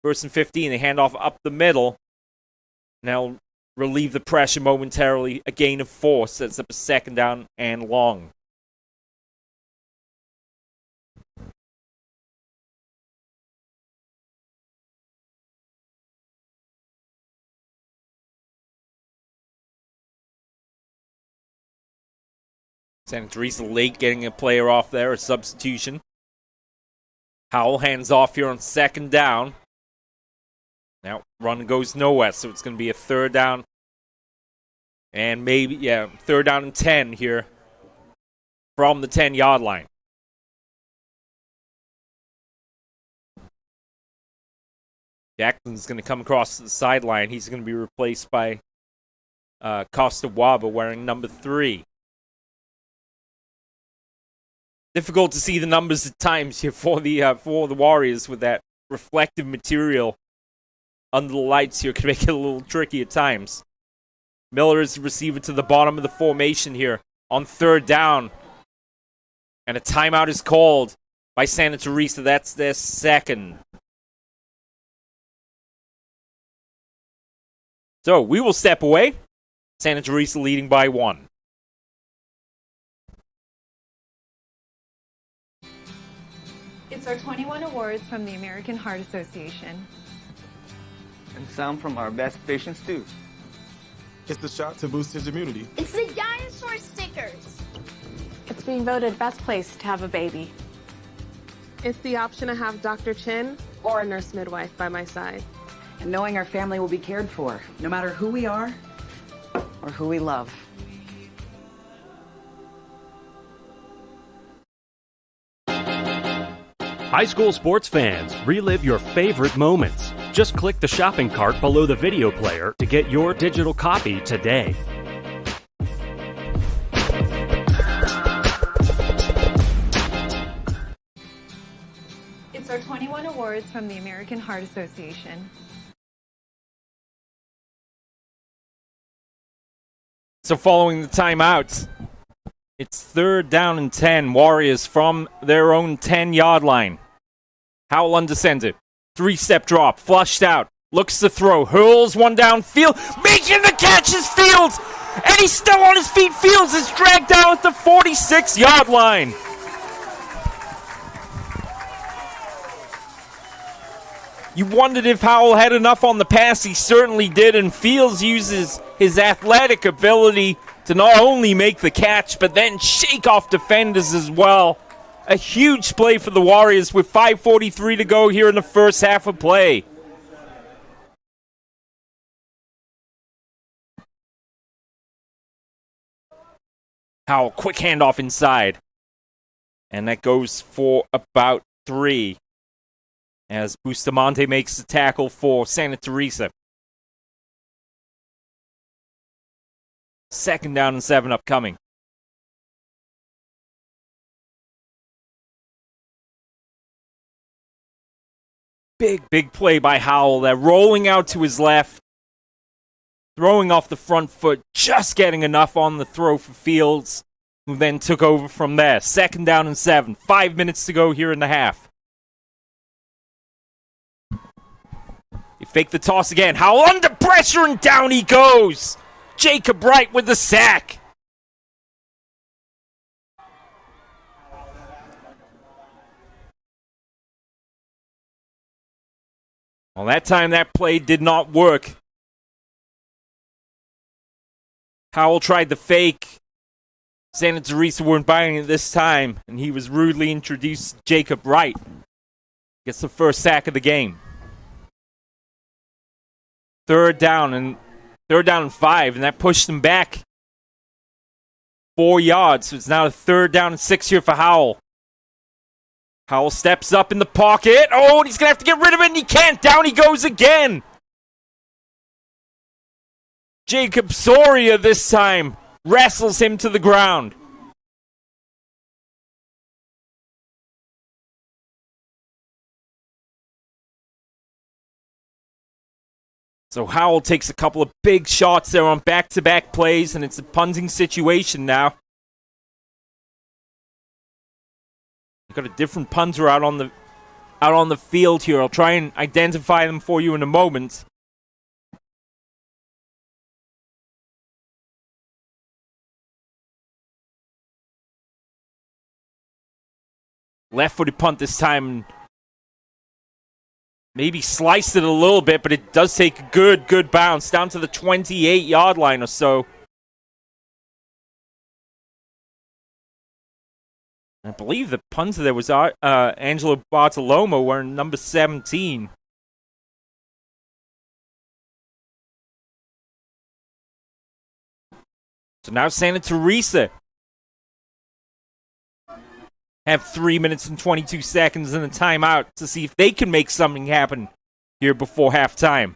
1st and 15. They hand off up the middle. Now relieve the pressure momentarily. A gain of 4 sets up a 2nd down and long. Santa Teresa late getting a player off there, a substitution. Howell hands off here on second down. Now, run goes nowhere, so it's going to be a third down. And maybe, third down and 10 here from the 10-yard line. Jackson's going to come across the sideline. He's going to be replaced by Costa Waba wearing number 3. Difficult to see the numbers at times here for the Warriors with that reflective material under the lights here. Could make it a little tricky at times. Miller is the receiver to the bottom of the formation here on third down. And a timeout is called by Santa Teresa. That's their second. So we will step away. Santa Teresa leading by 1. It's our 21 awards from the American Heart Association. And some from our best patients too. It's the shot to boost his immunity. It's the dinosaur stickers. It's being voted best place to have a baby. It's the option to have Dr. Chin or a nurse midwife by my side. And knowing our family will be cared for, no matter who we are or who we love. High school sports fans, relive your favorite moments. Just click the shopping cart below the video player to get your digital copy today. It's our 21 awards from the American Heart Association. So following the timeout, it's third down and 10. Warriors from their own 10-yard line. Howell under center. 3-step drop. Flushed out. Looks to throw. Hurls one downfield. Making the catch is Fields. And he's still on his feet. Fields is dragged down at the 46-yard line. You wondered if Howell had enough on the pass. He certainly did. And Fields uses his athletic ability to not only make the catch, but then shake off defenders as well. A huge play for the Warriors with 5:43 to go here in the first half of play. Howell, quick handoff inside. And that goes for about 3. As Bustamante makes the tackle for Santa Teresa. Second down and 7 upcoming. Big play by Howell there. Rolling out to his left. Throwing off the front foot. Just getting enough on the throw for Fields, who then took over from there. Second down and 7. 5 minutes to go here in the half. He faked the toss again. Howell under pressure and down he goes. Jacob Wright with the sack. Well, that time that play did not work. Howell tried the fake. Santa Teresa weren't buying it this time, and he was rudely introduced. Jacob Wright gets the first sack of the game. Third down and 5, and that pushed them back 4 yards. So it's now a third down and 6 here for Howell. Howell steps up in the pocket. Oh, and he's going to have to get rid of it, and he can't. Down he goes again. Jacob Soria this time wrestles him to the ground. So Howell takes a couple of big shots there on back-to-back plays, and it's a punting situation now. We've got a different punter out on the field here. I'll try and identify them for you in a moment. Left-footed punt this time. Maybe sliced it a little bit, but it does take a good bounce down to the 28-yard line or so. I believe the punter there was Angelo Bartolomo wearing number 17. So now Santa Teresa have 3 minutes and 22 seconds and a timeout to see if they can make something happen here before halftime.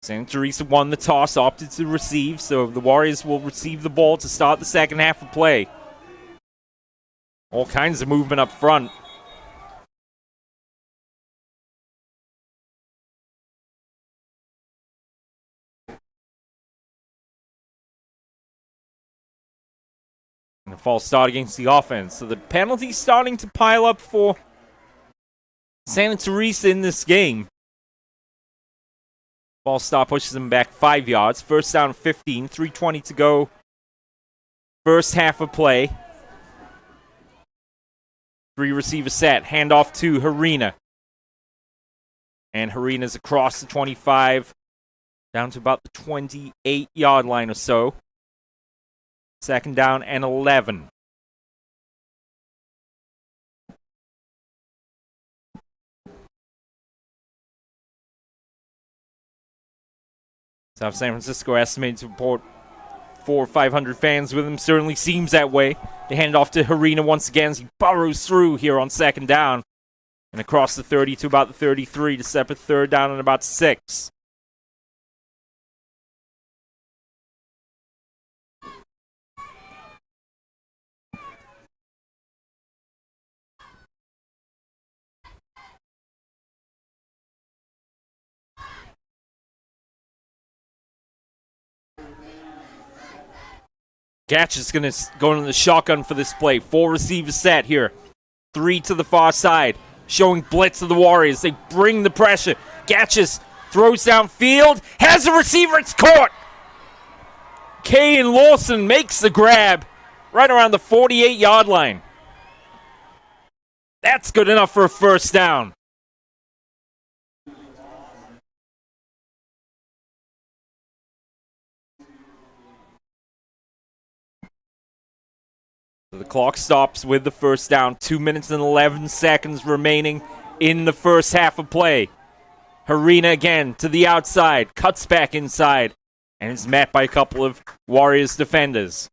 Santa Teresa won the toss, opted to receive, so the Warriors will receive the ball to start the second half of play. All kinds of movement up front. And a false start against the offense. So the penalty's starting to pile up for Santa Teresa in this game. False start pushes them back 5 yards. First down 15, 3:20 to go. First half of play. 3 receiver set. Handoff to Harina. And Harina's across the 25. Down to about the 28-yard line or so. Second down and 11. South San Francisco estimated to report 400 or 500 fans with him. Certainly seems that way. They hand off to Harina once again as he burrows through here on second down. And across the 30 to about the 33 to set up a third down and about 6. Gatch is going to go into the shotgun for this play. 4 receivers set here. 3 to the far side. Showing blitz of the Warriors. They bring the pressure. Gatches throws downfield. Has a receiver. It's caught. Kane Lawson makes the grab right around the 48-yard line. That's good enough for a first down. The clock stops with the first down. 2 minutes and 11 seconds remaining in the first half of play. Harina again to the outside. Cuts back inside. And is met by a couple of Warriors defenders.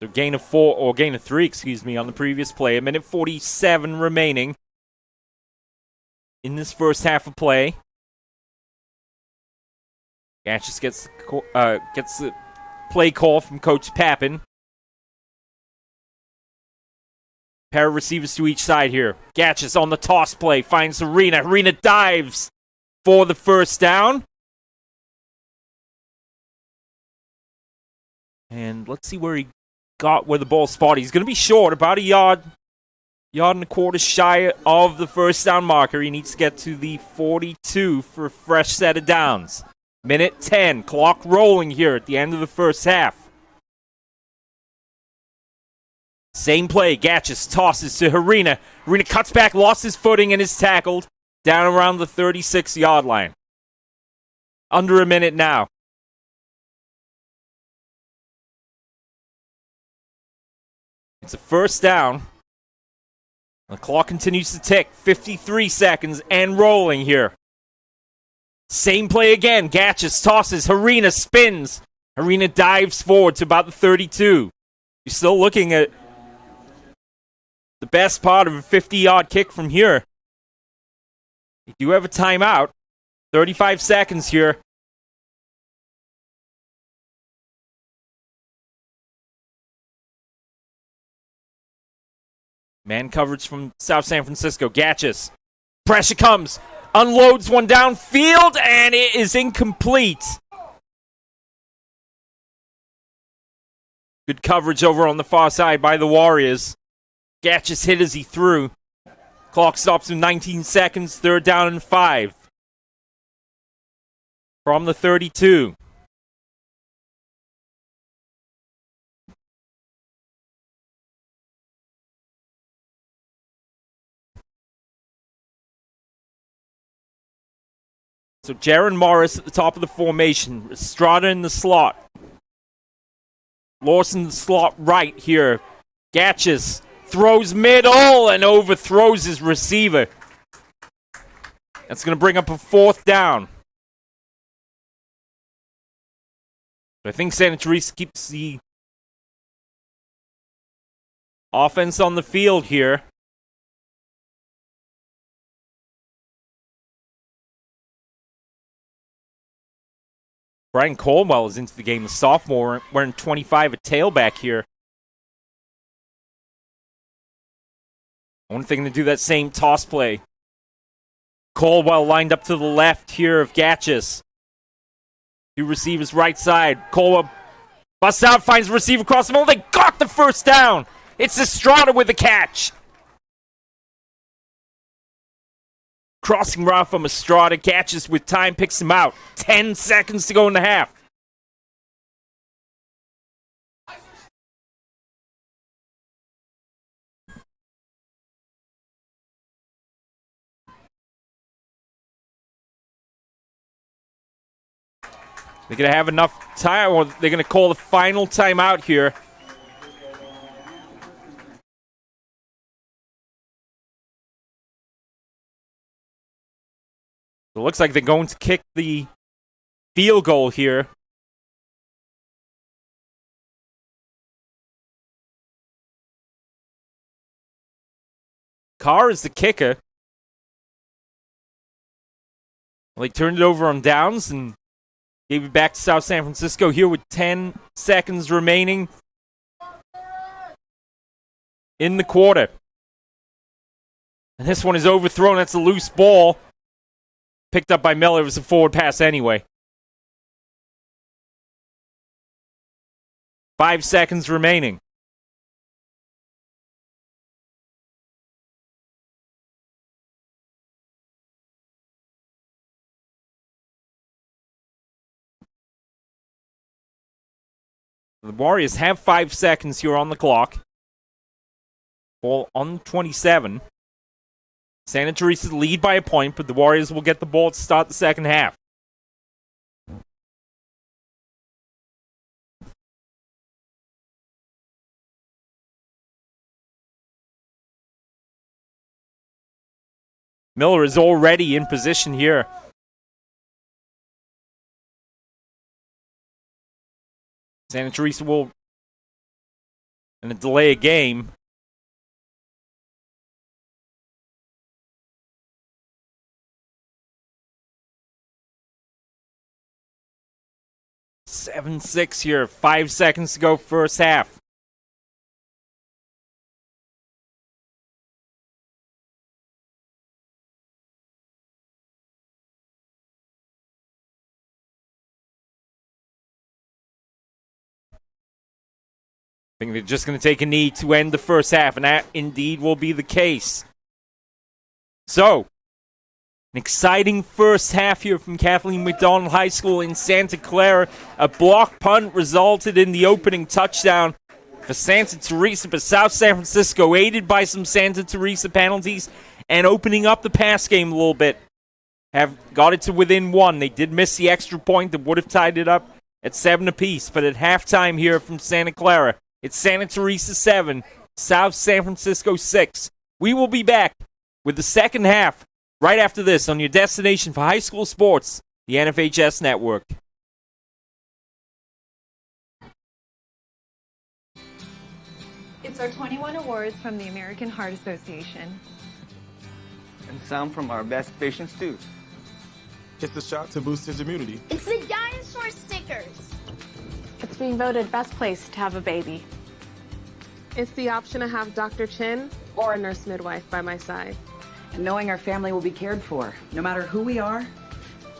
So gain of 3, on the previous play. 1:47 remaining in this first half of play. Gatchis gets the play call from Coach Pappin. Pair of receivers to each side here. Gatchis on the toss play finds Harina. Harina dives for the first down. And let's see where the ball spotted. He's going to be short, about a yard and a quarter shy of the first down marker. He needs to get to the 42 for a fresh set of downs. 1:10, clock rolling here at the end of the first half. Same play, Gatchis tosses to Harina. Harina cuts back, lost his footing, and is tackled down around the 36-yard line. Under a minute now. It's a first down. The clock continues to tick. 53 seconds and rolling here. Same play again. Gatchis tosses. Harina spins. Harina dives forward to about the 32. You're still looking at the best part of a 50-yard kick from here. You do have a timeout. 35 seconds here. Man coverage from South San Francisco. Gatchis. Pressure comes. Unloads one downfield, and it is incomplete. Good coverage over on the far side by the Warriors. Gatchis hit as he threw. Clock stops in 19 seconds. Third down and 5. From the 32. So Jaron Morris at the top of the formation. Estrada in the slot. Lawson in the slot right here. Gatches throws middle and overthrows his receiver. That's going to bring up a 4th down. I think Santa Teresa keeps the offense on the field here. Brian Colwell is into the game, the sophomore, wearing 25 at tailback here. I wonder if they're going to do that same toss play. Colwell lined up to the left here of Gatches. 2 receivers right side. Colwell busts out, finds the receiver across the middle. They got the 1st down. It's Estrada with the catch. Crossing route from Estrada. Catches with time, picks him out. 10 seconds to go in the half. They're going to have enough time, or they're going to call the final timeout here. It looks like they're going to kick the field goal here. Carr is the kicker. Well, they turned it over on downs and gave it back to South San Francisco here with 10 seconds remaining in the quarter. And this one is overthrown. That's a loose ball. Picked up by Miller. It was a forward pass anyway. 5 seconds remaining. The Warriors have 5 seconds here on the clock. Ball on 27. Santa Teresa lead by a point, but the Warriors will get the ball to start the second half. Miller is already in position here. Santa Teresa will delay a game. Seven, 6 here. 5 seconds to go first half. I think they're just going to take a knee to end the first half, and that indeed will be the case. So, an exciting first half here from Kathleen McDonald High School in Santa Clara. A block punt resulted in the opening touchdown for Santa Teresa, but South San Francisco, aided by some Santa Teresa penalties and opening up the pass game a little bit, have got it to within 1. They did miss the extra point that would have tied it up at 7 apiece, but at halftime here from Santa Clara, it's Santa Teresa 7, South San Francisco 6. We will be back with the second half right after this on your destination for high school sports, the NFHS Network. It's our 21 awards from the American Heart Association. And some from our best patients, too. It's the shot to boost his immunity. It's the dinosaur stickers. It's being voted best place to have a baby. It's the option to have Dr. Chin or a nurse midwife by my side. And knowing our family will be cared for, no matter who we are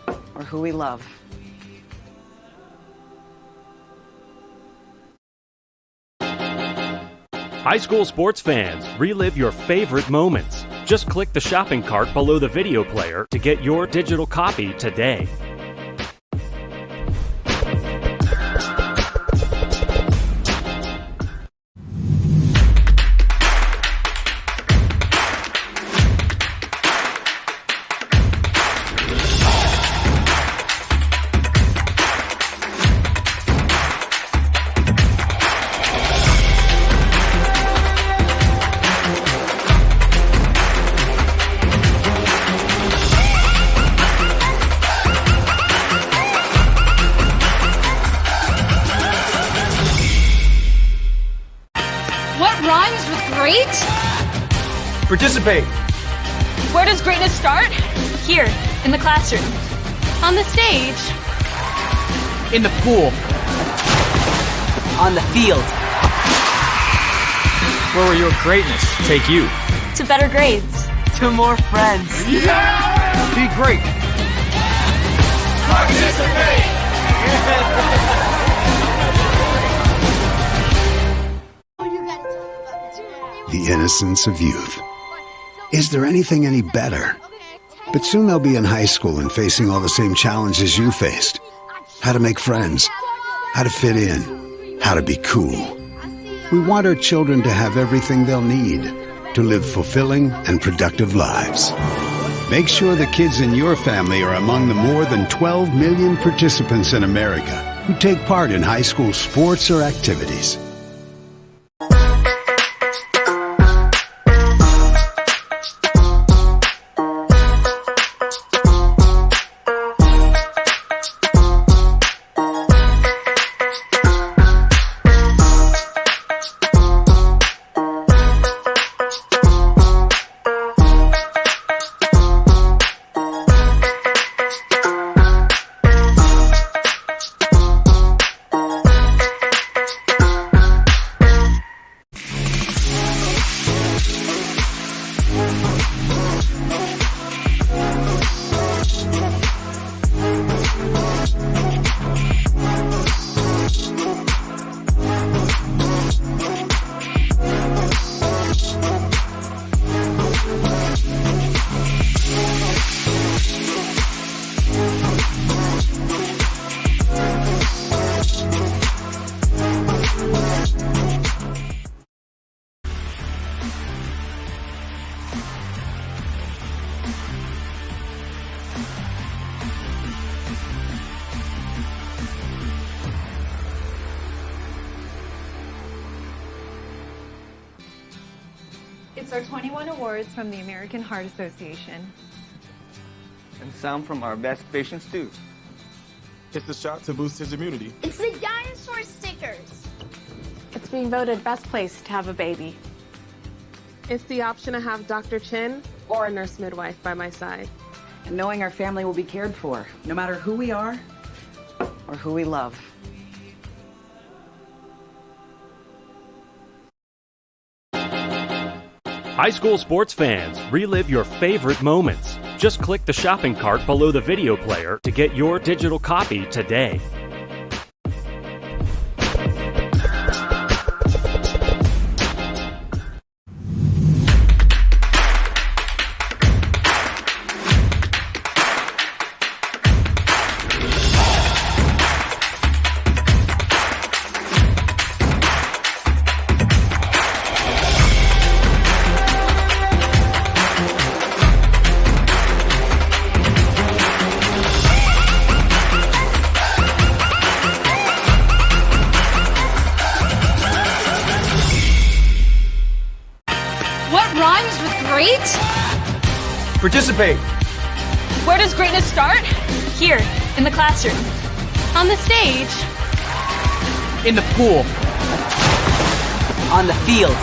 or who we love. High school sports fans, relive your favorite moments. Just click the shopping cart below the video player to get your digital copy today. Participate. Where does greatness start? Here, in the classroom. On the stage. In the pool. On the field. Where will your greatness take you? To better grades. To more friends. Be great. Participate. The innocence of youth. Is there anything any better? But soon they'll be in high school and facing all the same challenges you faced. How to make friends, how to fit in, how to be cool. We want our children to have everything they'll need to live fulfilling and productive lives. Make sure the kids in your family are among the more than 12 million participants in America who take part in high school sports or activities. It's our 21 awards from the American Heart Association. And some from our best patients too. It's the shot to boost his immunity. It's the dinosaur stickers. It's being voted best place to have a baby. It's the option to have Dr. Chin or a nurse midwife by my side. And knowing our family will be cared for, no matter who we are or who we love. High school sports fans, relive your favorite moments. Just click the shopping cart below the video player to get your digital copy today. Rhymes with great? Participate. Where does greatness start? Here, in the classroom. On the stage. In the pool. On the field.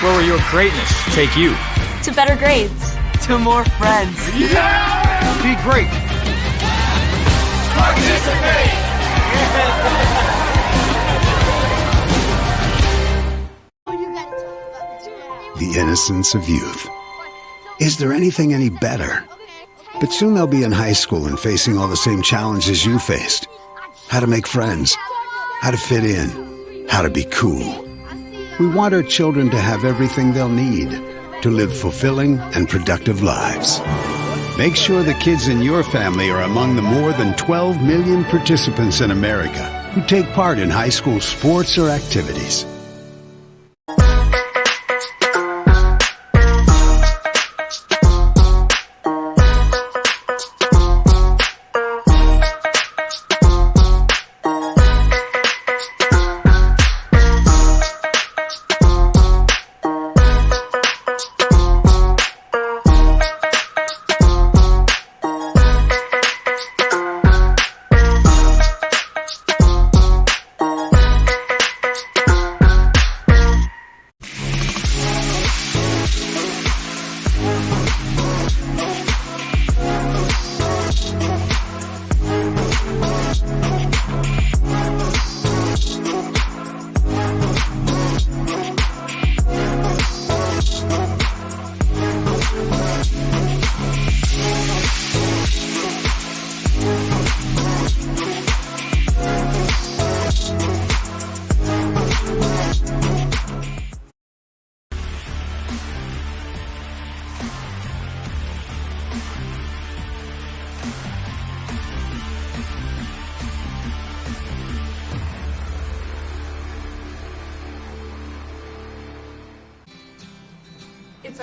Where will your greatness take you? To better grades. To more friends. Be great. Participate. The innocence of youth. Is there anything any better? But soon they'll be in high school and facing all the same challenges you faced. How to make friends, how to fit in, how to be cool. We want our children to have everything they'll need to live fulfilling and productive lives. Make sure the kids in your family are among the more than 12 million participants in America who take part in high school sports or activities.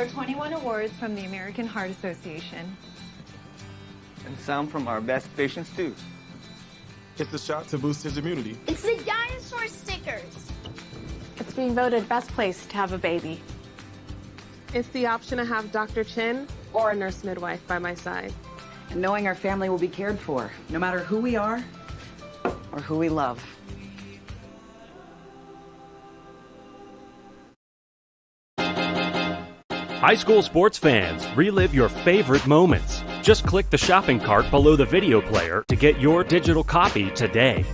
our 21 awards from the American Heart Association. And some from our best patients too. It's the shot to boost his immunity. It's the dinosaur stickers. It's being voted best place to have a baby. It's the option to have Dr. Chin or a nurse midwife by my side. And knowing our family will be cared for, no matter who we are or who we love. High school sports fans, relive your favorite moments. Just click the shopping cart below the video player to get your digital copy today.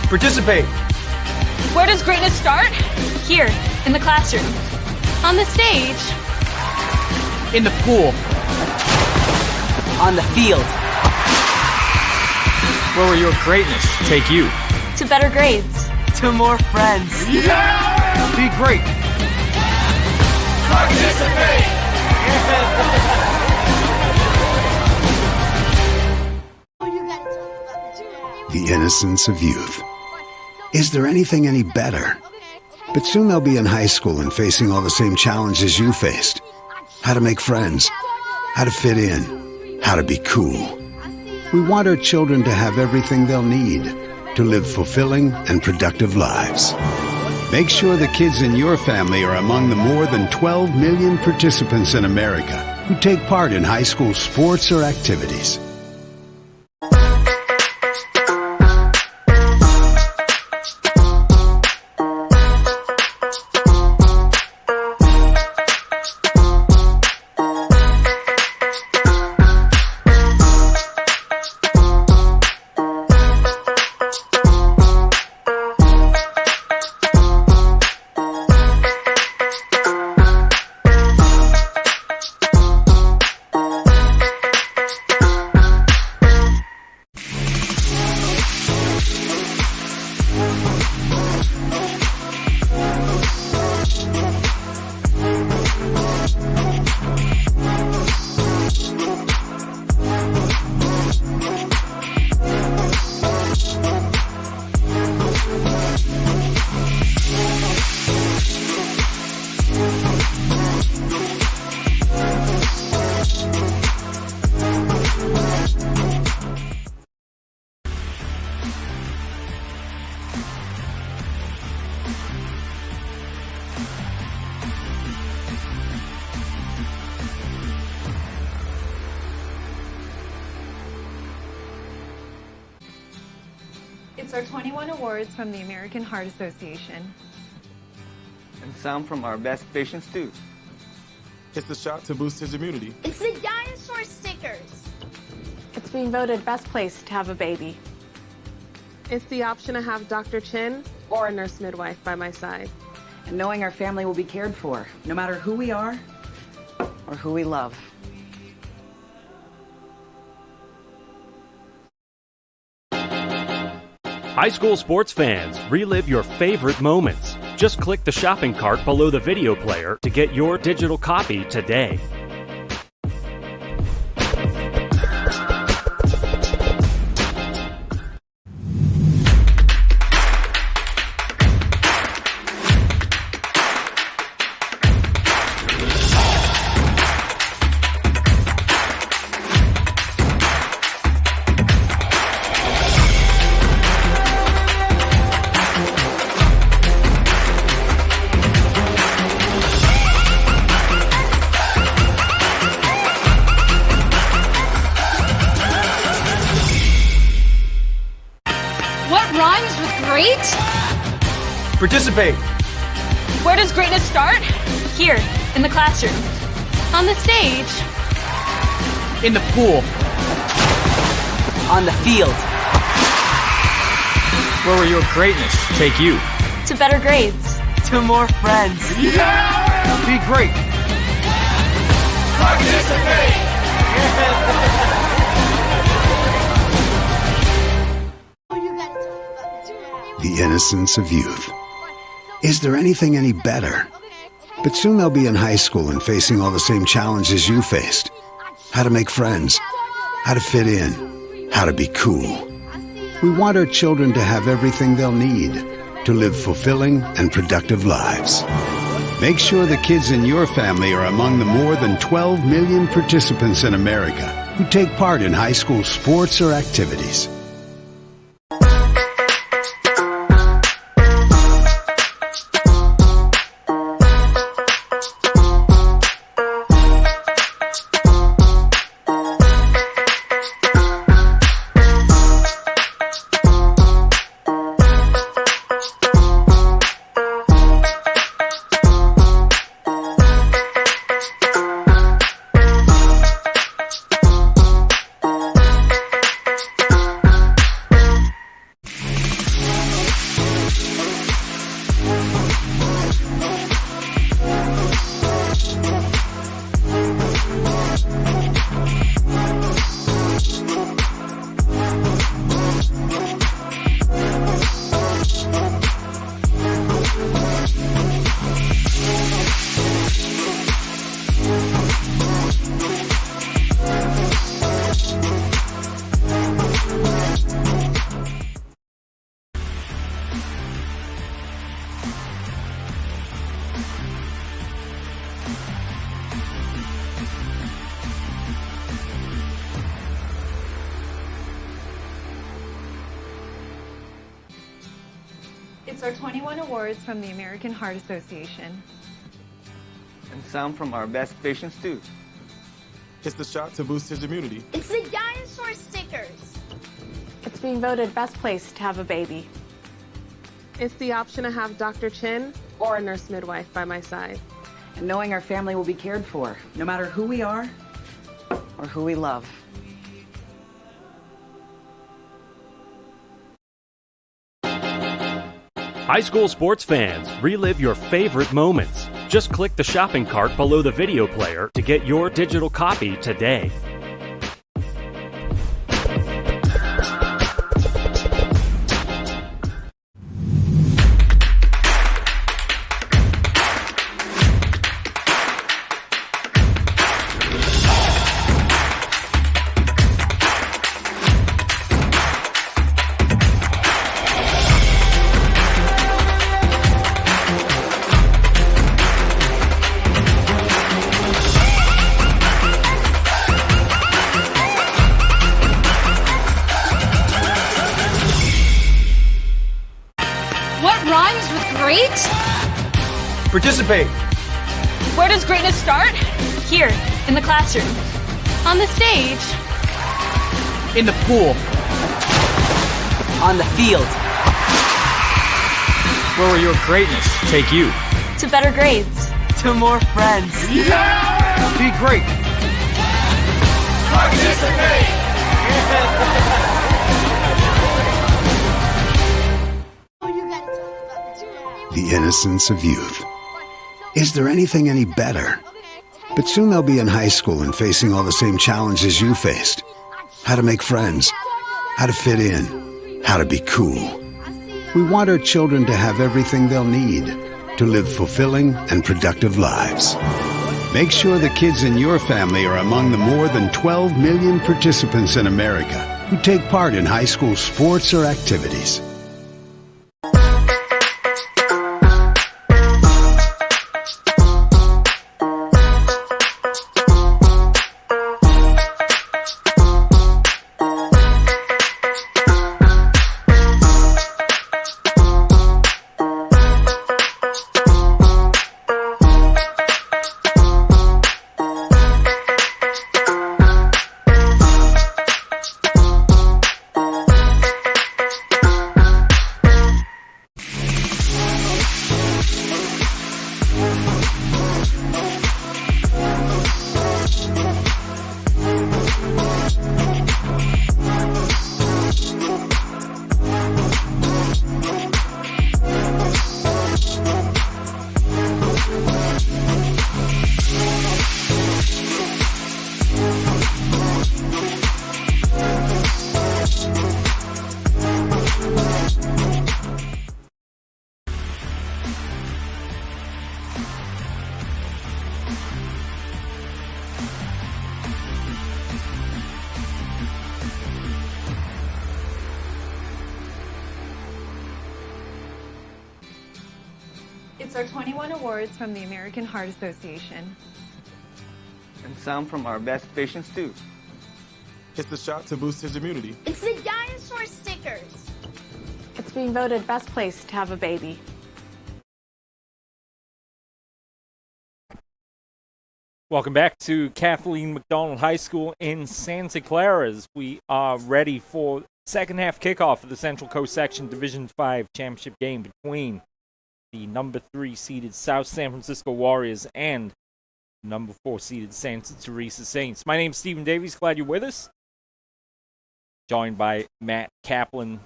Participate. Where does greatness start? Here, in the classroom. On the stage. In the pool. On the field. Where will your greatness take you? To better grades. To more friends. Yeah! Be great. Participate! The innocence of youth. Is there anything any better? But soon they'll be in high school and facing all the same challenges you faced. How to make friends, how to fit in, how to be cool. We want our children to have everything they'll need to live fulfilling and productive lives. Make sure the kids in your family are among the more than 12 million participants in America who take part in high school sports or activities. It's our 21 awards from the American Heart Association. And some from our best patients too. It's the shot to boost his immunity. It's the dinosaur stickers. It's being voted best place to have a baby. It's the option to have Dr. Chin or a nurse midwife by my side. And knowing our family will be cared for, no matter who we are or who we love. High school sports fans, relive your favorite moments. Just click the shopping cart below the video player to get your digital copy today. Participate. Where does greatness start? Here, in the classroom. On the stage. In the pool. On the field. Where will your greatness take you? To better grades. To more friends. Be great. The innocence of youth. Is there anything any better? But soon they'll be in high school and facing all the same challenges you faced. How to make friends, how to fit in, how to be cool. We want our children to have everything they'll need to live fulfilling and productive lives. Make sure the kids in your family are among the more than 12 million participants in America who take part in high school sports or activities. It's our 21 awards from the American Heart Association. And some from our best patients too. It's the shot to boost his immunity. It's the dinosaur stickers. It's being voted best place to have a baby. It's the option to have Dr. Chin or a nurse midwife by my side. And knowing our family will be cared for, no matter who we are or who we love. High school sports fans, relive your favorite moments. Just click the shopping cart below the video player to get your digital copy today. What rhymes with great? Participate. Where does greatness start? Here, in the classroom. On the stage. In the pool. On the field. Where will your greatness take you? To better grades. To more friends. Be great. The innocence of youth. Is there anything any better? But soon they'll be in high school and facing all the same challenges you faced. How to make friends, how to fit in, how to be cool. We want our children to have everything they'll need to live fulfilling and productive lives. Make sure the kids in your family are among the more than 12 million participants in America who take part in high school sports or activities. It's our 21 awards from the American Heart Association. And some from our best patients too. It's the shot to boost his immunity. It's the dinosaur stickers. It's being voted best place to have a baby. Welcome back to Kathleen McDonald High School in Santa Clara as we are ready for second half kickoff of the Central Coast Section Division 5 championship game between the number 3 seeded South San Francisco Warriors and number 4 seeded Santa Teresa Saints. My name's Stephen Davies. Glad you're with us. Joined by Matt Kaplan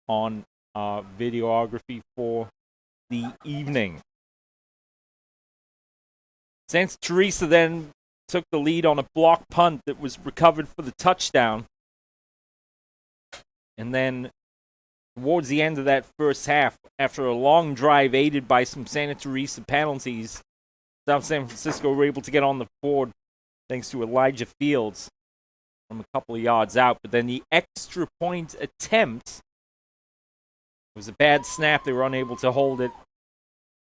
on videography for the evening. Santa Teresa then took the lead on a block punt that was recovered for the touchdown. And then towards the end of that first half, after a long drive aided by some Santa Teresa penalties, South San Francisco were able to get on the board thanks to Elijah Fields from a couple of yards out. But then the extra point attempt was a bad snap. They were unable to hold it,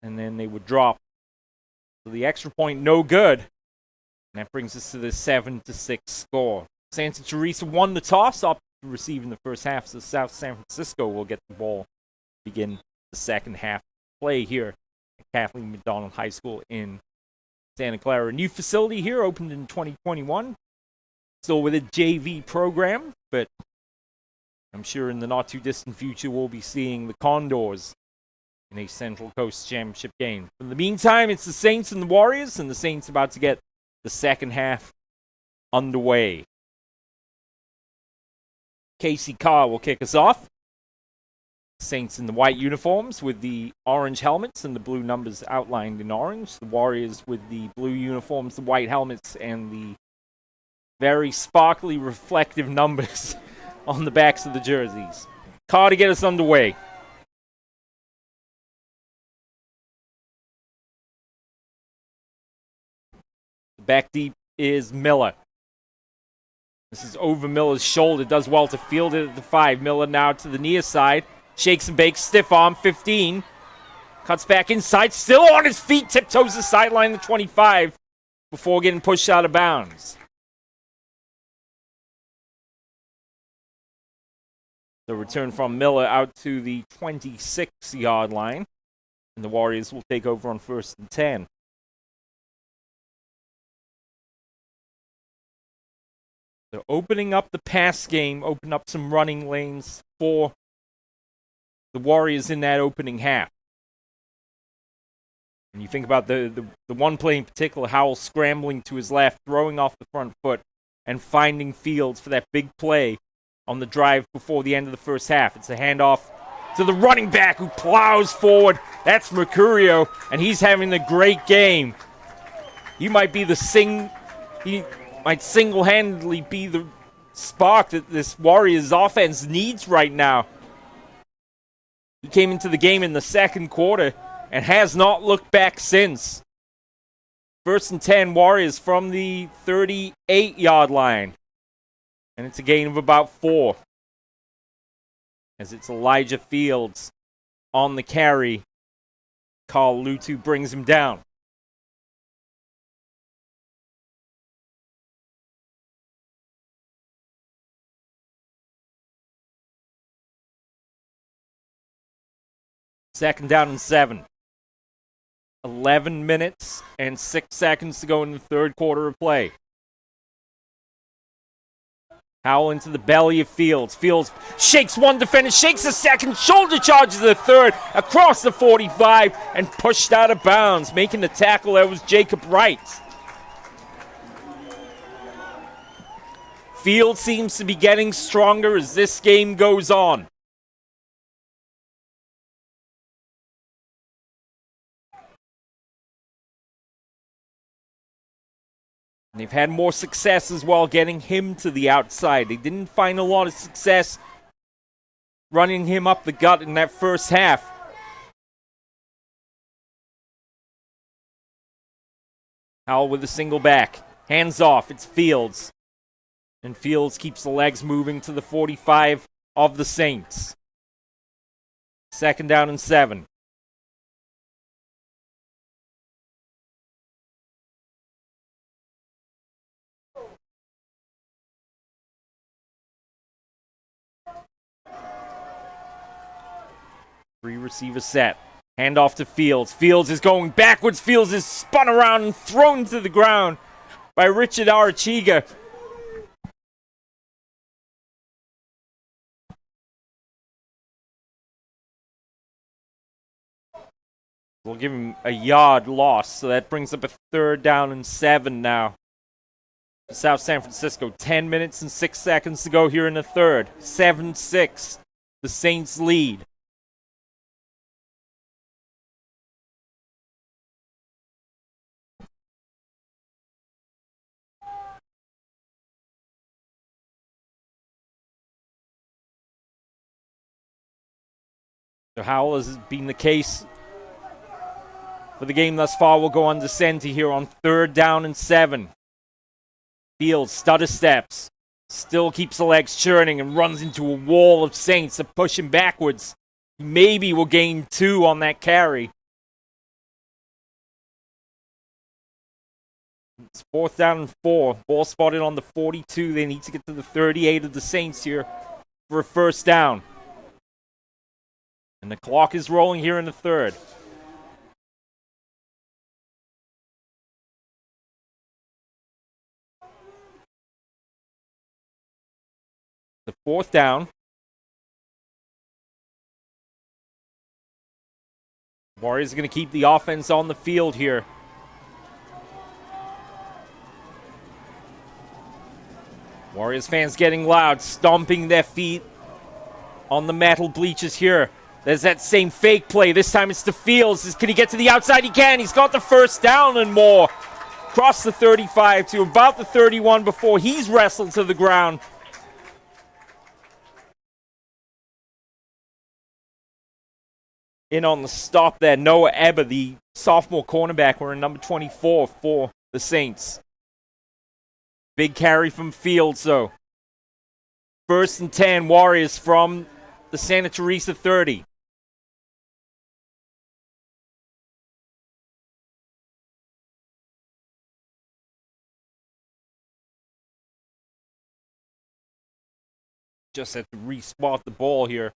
and then they would drop. So the extra point, no good. And that brings us to the 7-6 score. Santa Teresa won the toss up to receive in the first half, so South San Francisco will get the ball to begin the second half play here at Kathleen McDonald High School in Santa Clara. A new facility here opened in 2021. Still with a JV program, but I'm sure in the not-too-distant future we'll be seeing the Condors in a Central Coast Championship game. In the meantime, it's the Saints and the Warriors, and the Saints about to get the second half underway. Casey Carr will kick us off. Saints in the white uniforms with the orange helmets and the blue numbers outlined in orange. The Warriors with the blue uniforms, the white helmets, and the very sparkly, reflective numbers on the backs of the jerseys. Carr to get us underway. Back deep is Miller. This is over Miller's shoulder. Does well to field it at the 5. Miller now to the near side. Shakes and bakes. Stiff arm. 15. Cuts back inside. Still on his feet. Tiptoes the sideline to 25 before getting pushed out of bounds. The return from Miller out to the 26-yard line. And the Warriors will take over on 1st and 10. So opening up the pass game, open up some running lanes for the Warriors in that opening half. And you think about the one play in particular, Howell scrambling to his left, throwing off the front foot, and finding Fields for that big play on the drive before the end of the first half. It's a handoff to the running back who plows forward. That's Mercurio, and he's having a great game. He might be he might single-handedly be the spark that this Warriors offense needs right now. He came into the game in the second quarter and has not looked back since. 1st and 10 Warriors from the 38-yard line. And it's a gain of about 4. As it's Elijah Fields on the carry. Carl Lutu brings him down. Second down and 7. 11 minutes and 6 seconds to go in the third quarter of play. Howell into the belly of Fields. Fields shakes one defender, shakes a second, shoulder charges the third, across the 45, and pushed out of bounds. Making the tackle, that was Jacob Wright. Fields seems to be getting stronger as this game goes on. And they've had more success as well getting him to the outside. They didn't find a lot of success running him up the gut in that first half. Howell with a single back. Hands off. It's Fields. And Fields keeps the legs moving to the 45 of the Saints. Second down and 7. Three receiver set. Hand off to Fields. Fields is going backwards. Fields is spun around and thrown to the ground by Richard Arachiga. We'll give him a yard loss, so that brings up a 3rd down and 7 now. South San Francisco, 10 minutes and 6 seconds to go here in the third. 7-6, the Saints lead. So how has been the case for the game thus far? Will go under center here on 3rd down and 7. Fields stutter steps, still keeps the legs churning and runs into a wall of Saints that push him backwards. Maybe will gain 2 on that carry. It's 4th down and 4. Ball spotted on the 42. They need to get to the 38 of the Saints here for a 1st down. And the clock is rolling here in the third. The 4th down. Warriors are going to keep the offense on the field here. Warriors fans getting loud, stomping their feet on the metal bleachers here. There's that same fake play. This time it's to Fields. Can he get to the outside? He can. He's got the 1st down and more. Across the 35 to about the 31 before he's wrestled to the ground. In on the stop there, Noah Ebber, the sophomore cornerback, wearing number 24 for the Saints. Big carry from Fields, though. 1st and 10, Warriors from the Santa Teresa 30. Just have to respot the ball here.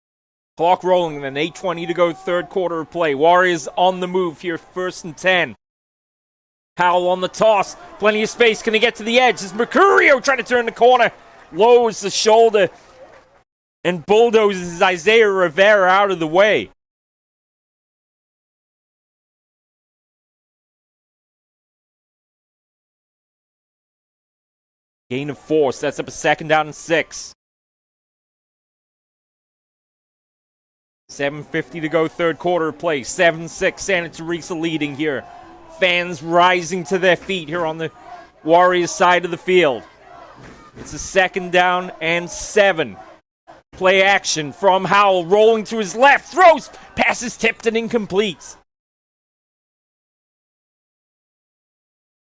Clock rolling, and then 8:20 to go, 3rd quarter of play. Warriors on the move here, 1st and 10. Howell on the toss, plenty of space. Can he get to the edge? Is Mercurio trying to turn the corner? Lowers the shoulder and bulldozes Isaiah Rivera out of the way. Gain of 4, sets up a 2nd down and 6. 7:50 to go, 3rd quarter of play. 7-6, Santa Teresa leading here. Fans rising to their feet here on the Warriors side of the field. It's a 2nd down and 7. Play action from Howell, rolling to his left, throws, passes tipped and incomplete.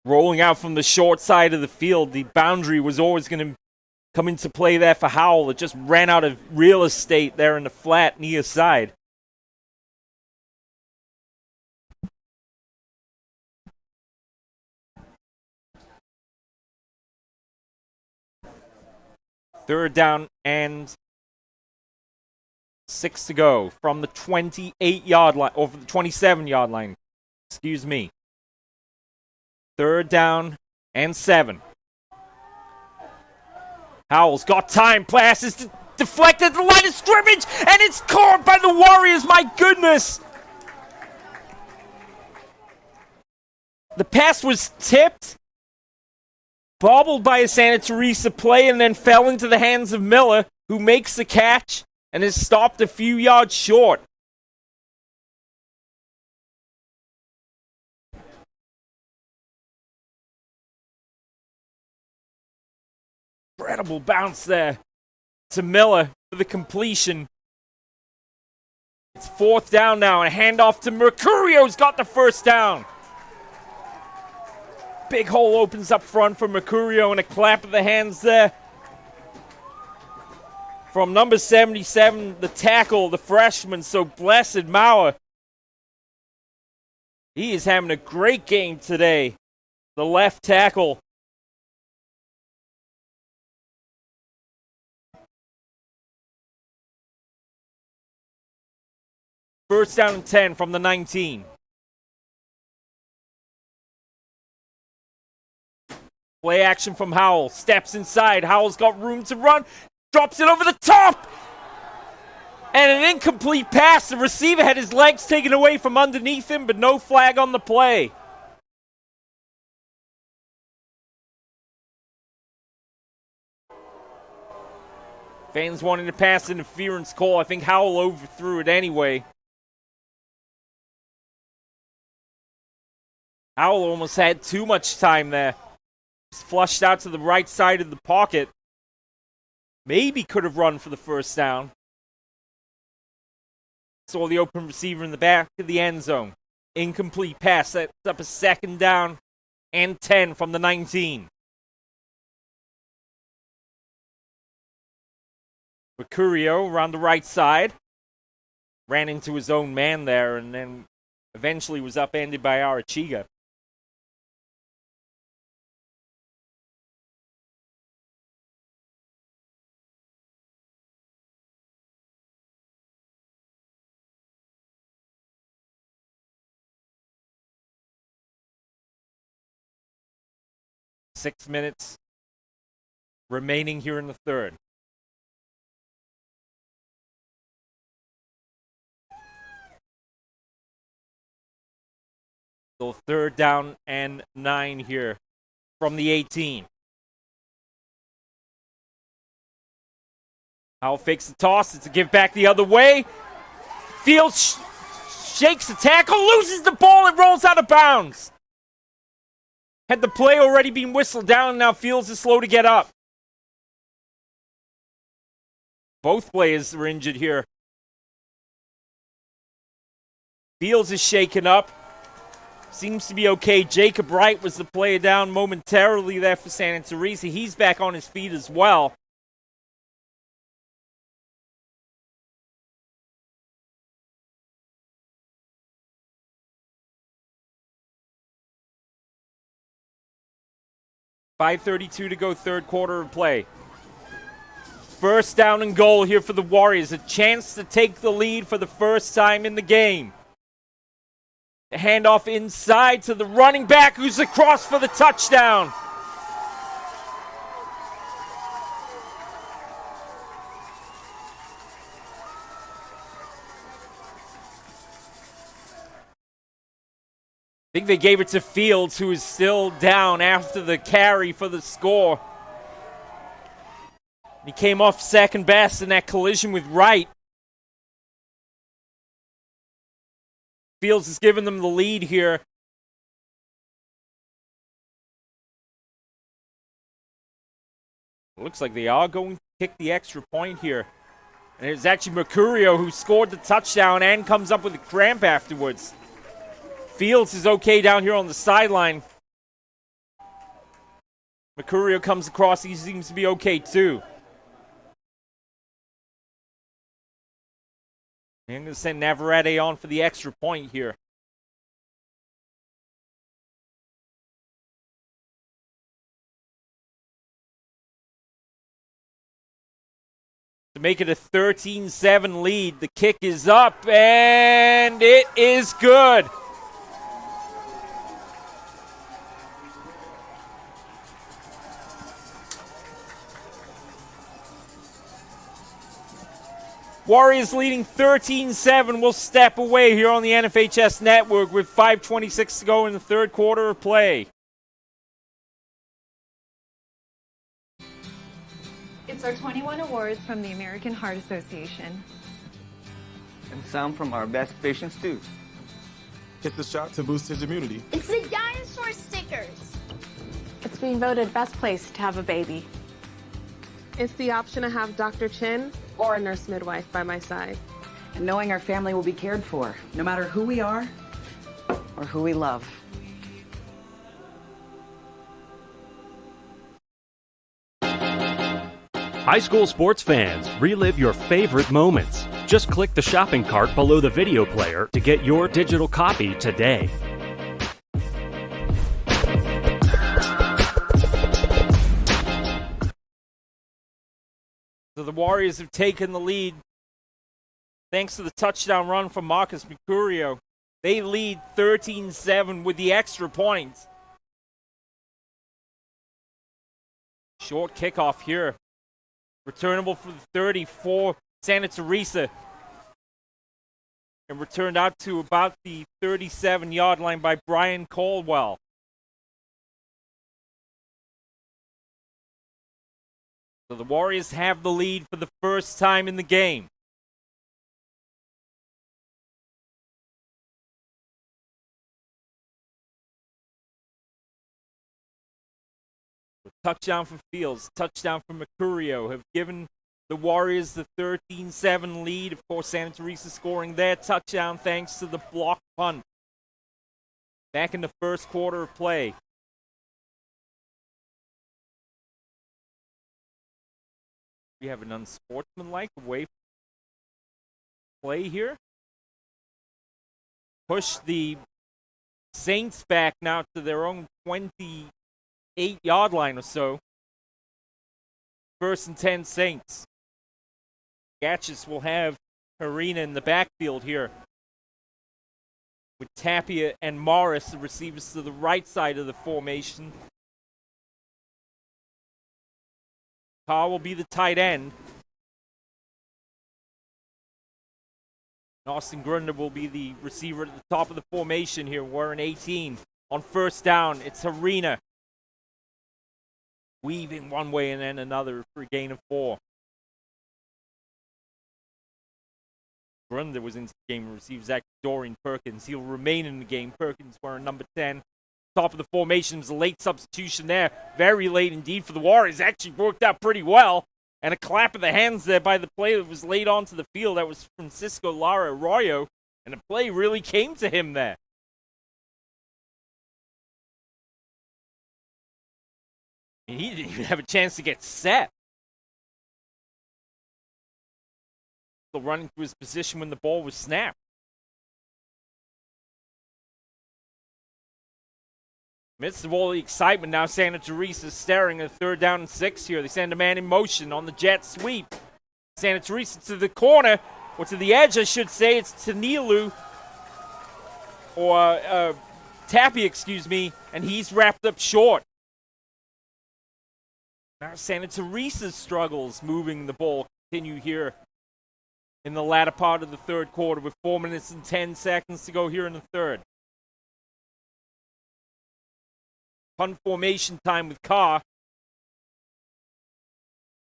Rolling out from the short side of the field, the boundary was always going to come into play there for Howell. It just ran out of real estate there in the flat near side. Third down and 6 to go from the 28-yard line, or the 27-yard line. Excuse me. 3rd down and 7. Howell's got time. Pass is deflected at the line of scrimmage, and it's caught by the Warriors. My goodness. The pass was tipped, bobbled by a Santa Teresa play, and then fell into the hands of Miller, who makes the catch and is stopped a few yards short. Incredible bounce there to Miller for the completion. It's 4th down now, and a handoff to Mercurio's got the 1st down. Big hole opens up front for Mercurio, and a clap of the hands there from number 77, the tackle, the freshman, so blessed Mauer. He is having a great game today, the left tackle. First down and 10 from the 19. Play action from Howell. Steps inside. Howell's got room to run. Drops it over the top. And an incomplete pass. The receiver had his legs taken away from underneath him, but no flag on the play. Fans wanting to pass interference call. I think Howell overthrew it anyway. Howell almost had too much time there. He's flushed out to the right side of the pocket. Maybe could have run for the first down. Saw the open receiver in the back of the end zone. Incomplete pass. Sets up a second down and 10 from the 19. Mercurio around the right side. Ran into his own man there and then eventually was upended by Arachiga. Six minutes remaining here in the third. So third down and 9 here from the 18. Howell fakes the toss. It's a give back the other way. Fields shakes the tackle, loses the ball, and rolls out of bounds. Had the play already been whistled down, now Fields is slow to get up. Both players are injured here. Fields is shaken up. Seems to be okay. Jacob Wright was the player down momentarily there for Santa Teresa. He's back on his feet as well. .5:32 to go, third quarter of play. First down and goal here for the Warriors. A chance to take the lead for the first time in the game. The handoff inside to the running back who's across for the touchdown. I think they gave it to Fields, who is still down after the carry for the score. He came off second best in that collision with Wright. Fields has given them the lead here. Looks like they are going to kick the extra point here. And it's actually Mercurio who scored the touchdown and comes up with a cramp afterwards. Fields is okay down here on the sideline. Mercurio comes across. He seems to be okay too. And I'm going to send Navarrete on for the extra point here. To make it a 13-7 lead, the kick is up, and it is good. Warriors leading 13-7 will step away here on the NFHS network with 5:26 to go in the third quarter of play. It's our 21 awards from the American Heart Association. And some from our best patients too. Get the shot to boost his immunity. It's the dinosaur stickers. It's being voted best place to have a baby. It's the option to have Dr. Chin or a nurse midwife by my side. And knowing our family will be cared for, no matter who we are or who we love. High school sports fans, relive your favorite moments. Just click the shopping cart below the video player to get your digital copy today. So the Warriors have taken the lead thanks to the touchdown run from Marcus Mercurio. They lead 13-7 with the extra points. Short kickoff here. Returnable for the 34, Santa Teresa. And returned out to about the 37-yard line by Brian Caldwell. So the Warriors have the lead for the first time in the game. Touchdown for Fields, touchdown for Mercurio have given the Warriors the 13-7 lead. Of course, Santa Teresa scoring their touchdown thanks to the block punt. Back in the first quarter of play. We have an unsportsmanlike away play here. Push the Saints back now to their own 28-yard line or so. First and 10 Saints. Gatchis will have Arena in the backfield here. With Tapia and Morris, the receivers to the right side of the formation. Carr will be the tight end. Austin Grunder will be the receiver at the top of the formation here. We're in 18. On first down, it's Arena. Weaving one way and then another for a gain of 4. Grunder was into the game and received Zach Dorian Perkins. He'll remain in the game. Perkins wearing number 10. Top of the formation was a late substitution there. Very late indeed for the Warriors. Actually worked out pretty well. And a clap of the hands there by the player that was laid onto the field. That was Francisco Lara Arroyo. And the play really came to him there. He didn't even have a chance to get set. Still running to his position when the ball was snapped. Amidst of all the excitement, now Santa Teresa staring at 3rd down and 6 here. They send a man in motion on the jet sweep. Santa Teresa to the corner, or to the edge, I should say. It's Tanilu, or Tapia, excuse me, and he's wrapped up short. Now Santa Teresa's struggles moving the ball continue here in the latter part of the third quarter with 4 minutes and 10 seconds to go here in the third. Punt formation time with Carr.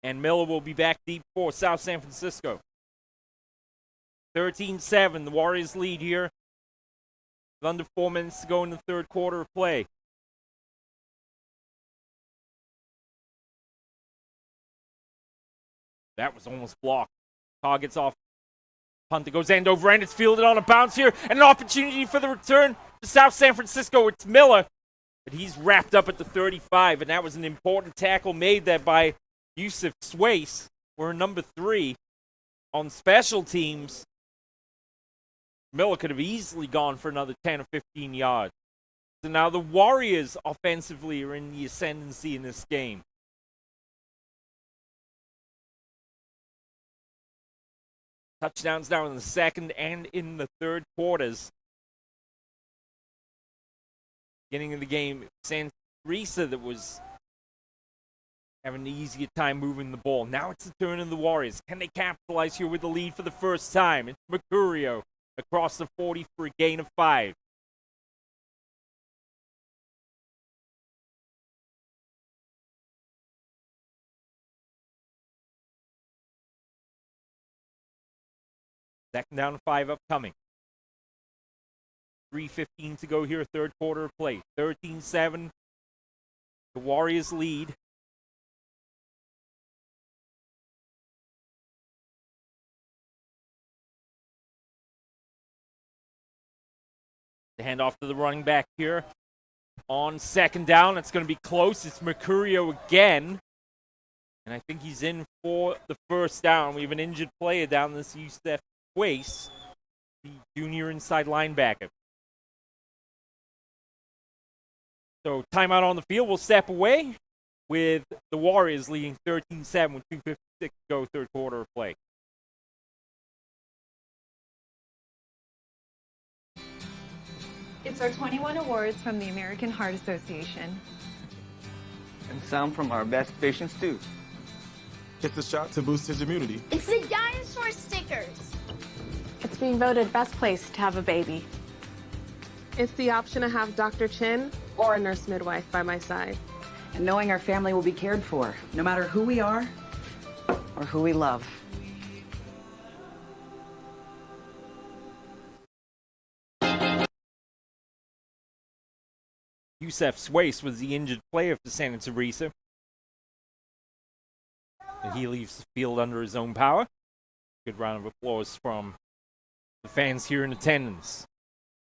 And Miller will be back deep for South San Francisco. 13-7, the Warriors lead here. With under 4 minutes to go in the third quarter of play. That was almost blocked. Carr gets off. Punt that goes end over end. It's fielded on a bounce here. And an opportunity for the return to South San Francisco. It's Miller. But he's wrapped up at the 35. And that was an important tackle made there by Yusuf Swace. We're number 3 on special teams. Miller could have easily gone for another 10 or 15 yards. So now the Warriors offensively are in the ascendancy in this game. Touchdowns now in the second and in the third quarters. Beginning of the game, Santa Teresa that was having an easier time moving the ball. Now it's the turn of the Warriors. Can they capitalize here with the lead for the first time? It's Mercurio across the 40 for a gain of 5. Second down and 5 upcoming. 3:15 to go here, third quarter of play. 13-7. The Warriors lead. The handoff to the running back here. On second down, it's going to be close. It's Mercurio again. And I think he's in for the first down. We have an injured player down this Yusef Wace, the junior inside linebacker. So timeout on the field. We'll step away with the Warriors leading 13-7 with 2:56 to go, third quarter of play. It's our 21 awards from the American Heart Association. And some from our best patients too. Get the shot to boost his immunity. It's the dinosaur stickers. It's being voted best place to have a baby. It's the option to have Dr. Chin or a nurse midwife by my side. And knowing our family will be cared for, no matter who we are or who we love. Yusef Swace was the injured player for Santa Teresa. And he leaves the field under his own power. Good round of applause from the fans here in attendance.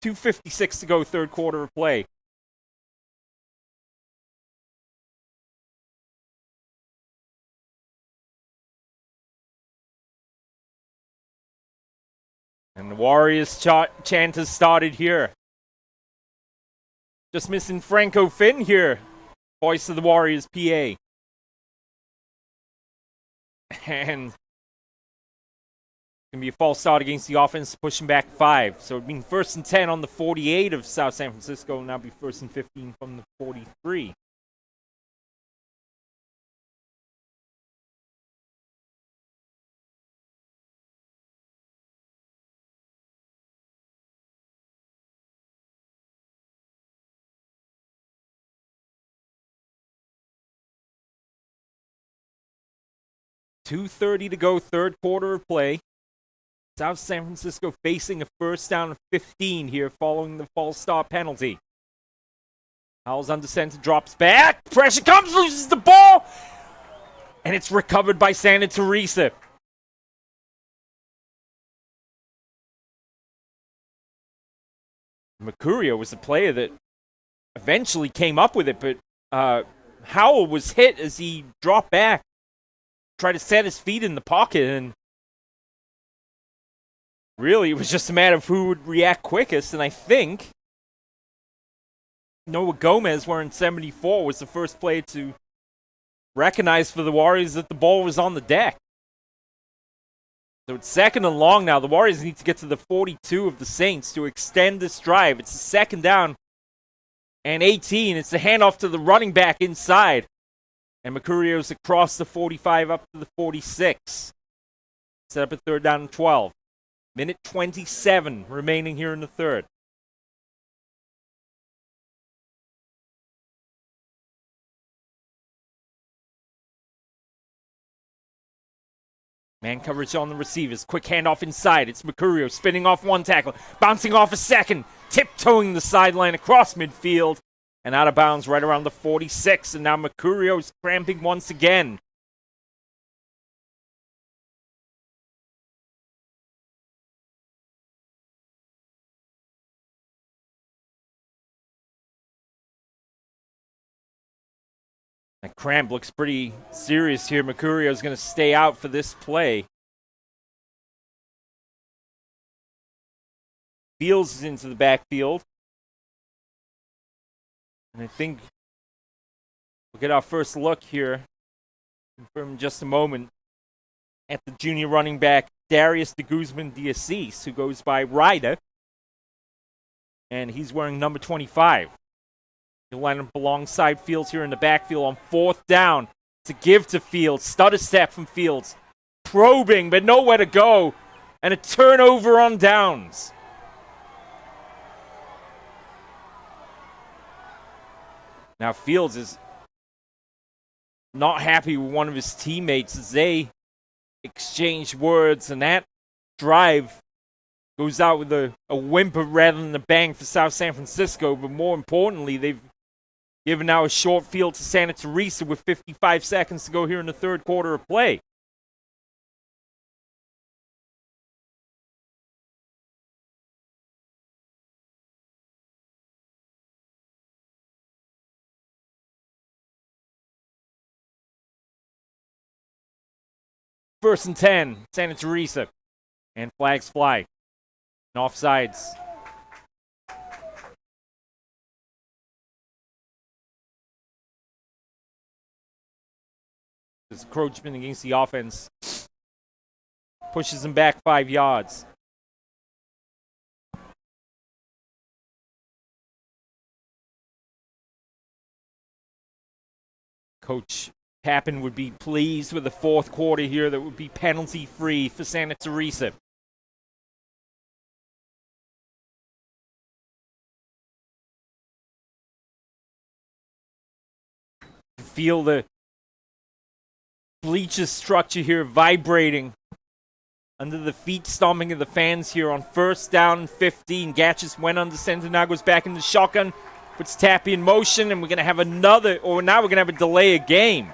2:56 to go, third quarter of play. And the Warriors chant has started here. Just missing Franco Finn here. Voice of the Warriors PA. And going to be a false start against the offense, pushing back 5. So it'd be first and 10 on the 48 of South San Francisco. Now be first and 15 from the 43. .230 to go, third quarter of play. South San Francisco facing a first down of 15 here following the false start penalty. Howell's under center, drops back. Pressure comes, loses the ball. And it's recovered by Santa Teresa. Mercurio was the player that eventually came up with it, but Howell was hit as he dropped back. Tried to set his feet in the pocket, and really it was just a matter of who would react quickest, and I think Noah Gomez, wearing 74, was the first player to recognize for the Warriors that the ball was on the deck. So it's second and long now. The Warriors need to get to the 42 of the Saints to extend this drive. It's a second down and 18. It's the handoff to the running back inside. And Mercurio's across the 45 up to the 46. Set up a third down and 12. Minute 27 remaining here in the third. Man coverage on the receivers. Quick handoff inside. It's Mercurio spinning off one tackle, bouncing off a second, tiptoeing the sideline across midfield. And out of bounds right around the 46. And now Mercurio's cramping once again. That cramp looks pretty serious here. Mercurio's going to stay out for this play. Fields is into the backfield. And I think we'll get our first look here, confirm in just a moment, at the junior running back, Darius de Guzman de Assis, who goes by Ryder. And he's wearing number 25. He'll line up alongside Fields here in the backfield on fourth down to give to Fields. Stutter step from Fields. Probing, but nowhere to go. And a turnover on downs. Now Fields is not happy with one of his teammates as they exchange words, and that drive goes out with a whimper rather than a bang for South San Francisco. But more importantly, they've given now a short field to Santa Teresa with 55 seconds to go here in the third quarter of play. First and 10, Santa Teresa. And flags fly. And offsides. This encroachment against the offense pushes them back 5 yards. Coach Pappen would be pleased with the fourth quarter here that would be penalty-free for Santa Teresa. Feel the bleachers structure here vibrating under the feet stomping of the fans here on first down and 15. Gatchis went under center, now goes back in the shotgun, puts Tappy in motion, and we're going to have another, or now we're going to have a delay of game.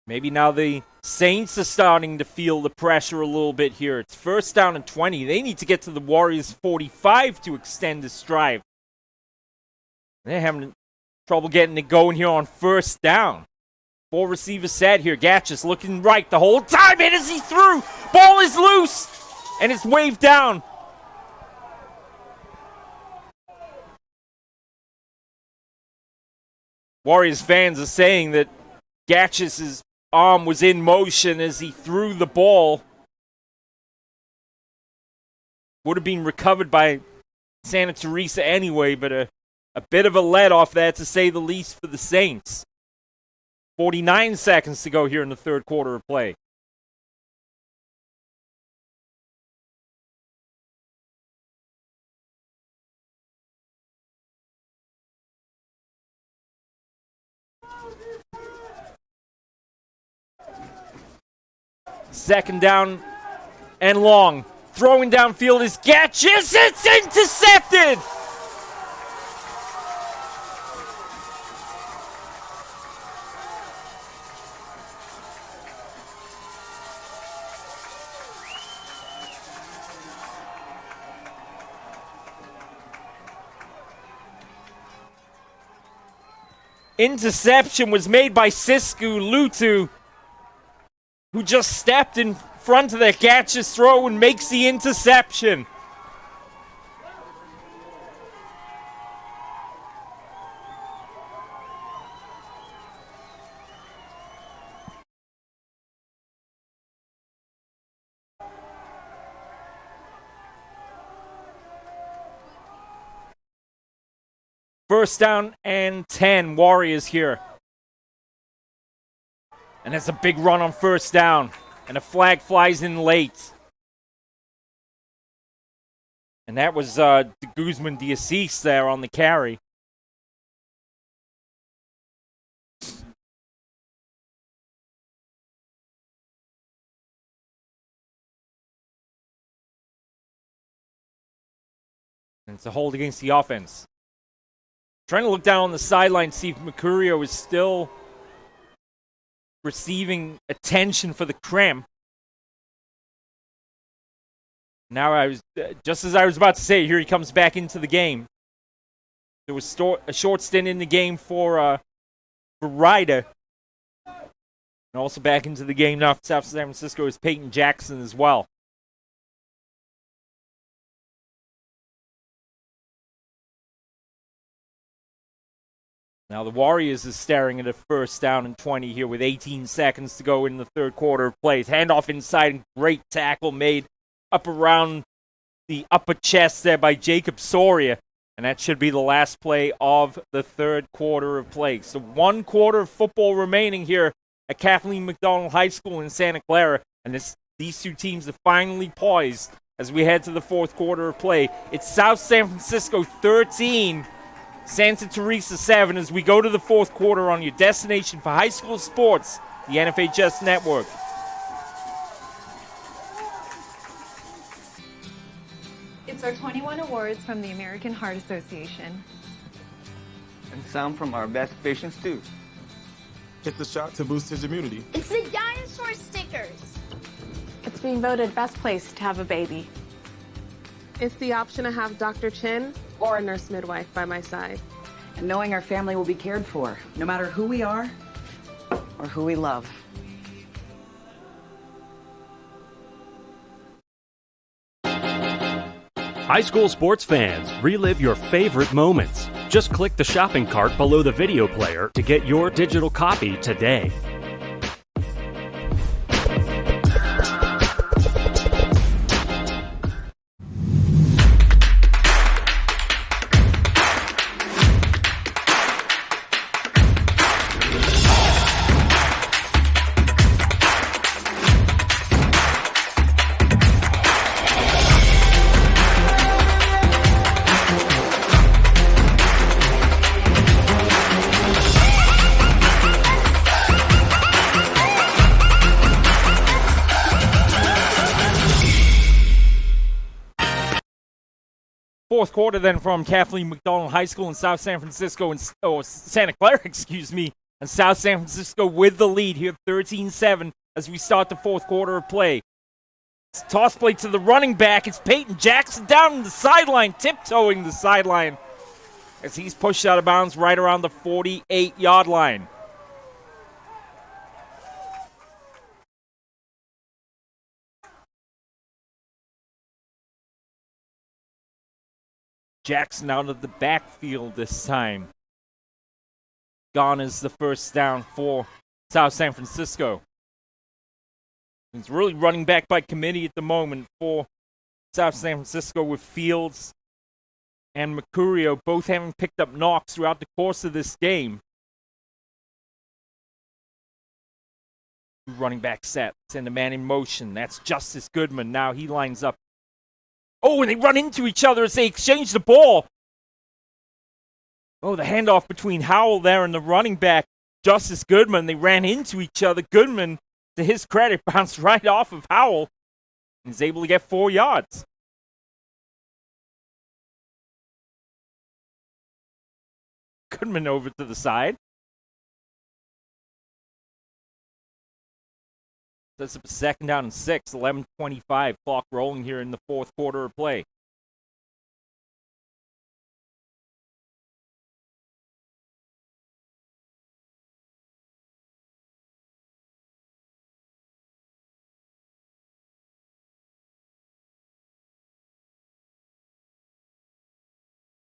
Maybe now the Saints are starting to feel the pressure a little bit here. It's first down and 20. They need to get to the Warriors 45 to extend this drive. They're having trouble getting it going here on first down. 4 receivers set here. Gatchis looking right the whole time. And as he threw, ball is loose. And it's waved down. Warriors fans are saying that Gatchis' arm was in motion as he threw the ball. Would have been recovered by Santa Teresa anyway, but a bit of a let-off there, to say the least, for the Saints. 49 seconds to go here in the third quarter of play. Second down and long. Throwing downfield is Gatchis. It's intercepted! Interception was made by Sisku Lutu, who just stepped in front of the Gatchis throw and makes the interception. First down and 10, Warriors here. And that's a big run on first down. And a flag flies in late. And that was de Guzman de Assis there on the carry. And it's a hold against the offense. Trying to look down on the sideline, see if Mercurio is still receiving attention for the cramp. Now, just as I was about to say, here he comes back into the game. There was a short stint in the game for Ryder. And also back into the game now for South San Francisco is Peyton Jackson as well. Now the Warriors is staring at a first down and 20 here with 18 seconds to go in the third quarter of plays. Handoff inside and great tackle made up around the upper chest there by Jacob Soria. And that should be the last play of the third quarter of play. So 1 quarter of football remaining here at Kathleen McDonald High School in Santa Clara. And these two teams are finally poised as we head to the fourth quarter of play. It's South San Francisco 13. Santa Teresa 7 as we go to the fourth quarter on your destination for high school sports, the NFHS Network. It's our 21 awards from the American Heart Association. And some from our best patients too. It's the shot to boost his immunity. It's the dinosaur stickers. It's being voted best place to have a baby. It's the option to have Dr. Chin or a nurse midwife by my side. And knowing our family will be cared for, no matter who we are or who we love. High school sports fans, relive your favorite moments. Just click the shopping cart below the video player to get your digital copy today. Fourth quarter then from Kathleen McDonald High School in South San Francisco, Santa Clara, excuse me, and South San Francisco with the lead here, 13-7 as we start the fourth quarter of play. Toss play to the running back. It's Peyton Jackson down the sideline, tiptoeing the sideline as he's pushed out of bounds right around the 48-yard line. Jackson out of the backfield this time. Gone is the first down for South San Francisco. It's really running back by committee at the moment for South San Francisco, with Fields and Mercurio both having picked up knocks throughout the course of this game. Running back set. Send a man in motion. That's Justice Goodman. Now he lines up. Oh, and they run into each other as they exchange the ball. Oh, the handoff between Howell there and the running back, Justice Goodman. They ran into each other. Goodman, to his credit, bounced right off of Howell and is able to get 4 yards. Goodman over to the side. That's a second down and 6, 11:25, clock rolling here in the fourth quarter of play.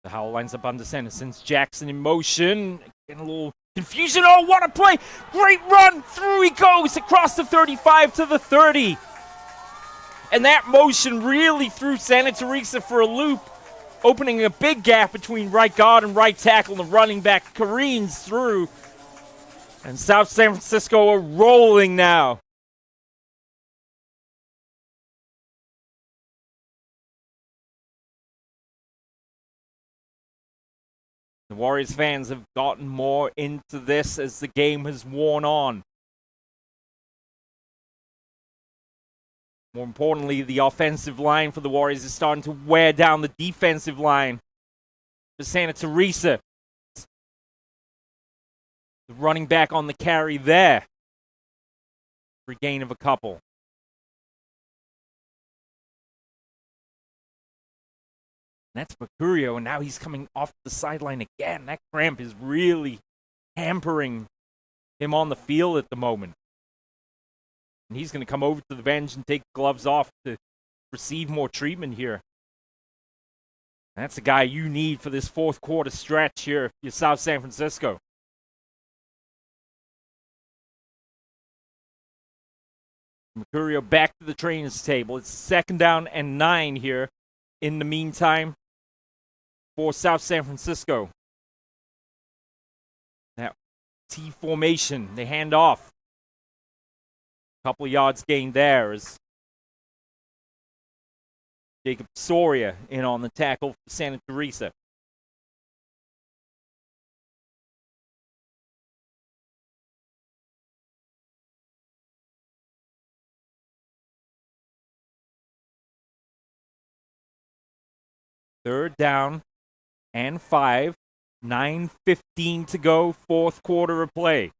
The Howell lines up on the center, sends Jackson in motion. Getting a little confusion. Oh, what a play! Great run! Through he goes across the 35 to the 30. And that motion really threw Santa Teresa for a loop, opening a big gap between right guard and right tackle. The running back careens through. And South San Francisco are rolling now. The Warriors fans have gotten more into this as the game has worn on. More importantly, the offensive line for the Warriors is starting to wear down the defensive line for Santa Teresa. The running back on the carry there for a gain of a couple. That's Mercurio, and now he's coming off the sideline again. That cramp is really hampering him on the field at the moment. And he's going to come over to the bench and take gloves off to receive more treatment here. That's the guy you need for this fourth quarter stretch here if you're South San Francisco. Mercurio back to the trainer's table. It's second down and 9 here in the meantime for South San Francisco. Now, T formation, they hand off. Couple of yards gained there as Jacob Soria in on the tackle for Santa Teresa. Third down and 5. 9:15 to go, fourth quarter of play.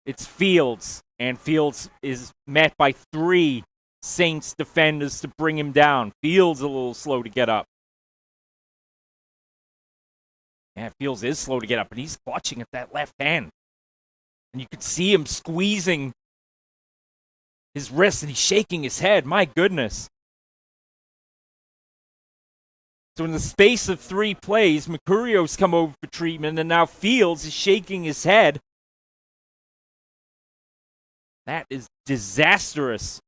It's Fields, and Fields is met by 3 Saints defenders to bring him down. Fields a little slow to get up. Yeah, Fields is slow to get up, and he's clutching at that left hand. And you could see him squeezing his wrist, and he's shaking his head. My goodness. So in the space of 3 plays, Mercurio's come over for treatment, and now Fields is shaking his head. That is disastrous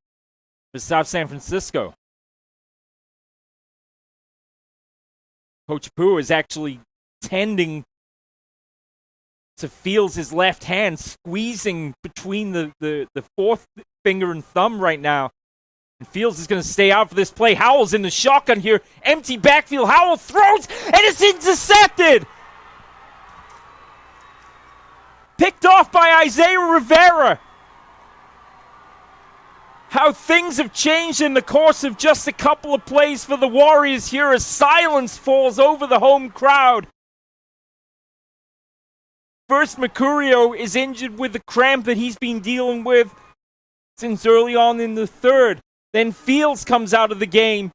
for South San Francisco. Coach Pooh is actually tending to Fields' left hand, squeezing between the fourth finger and thumb right now. And Fields is going to stay out for this play. Howell's in the shotgun here. Empty backfield. Howell throws, and it's intercepted! Picked off by Isaiah Rivera. how things have changed in the course of just a couple of plays for the Warriors here as silence falls over the home crowd. First, Mercurio is injured with the cramp that he's been dealing with since early on in the third. Then Fields comes out of the game.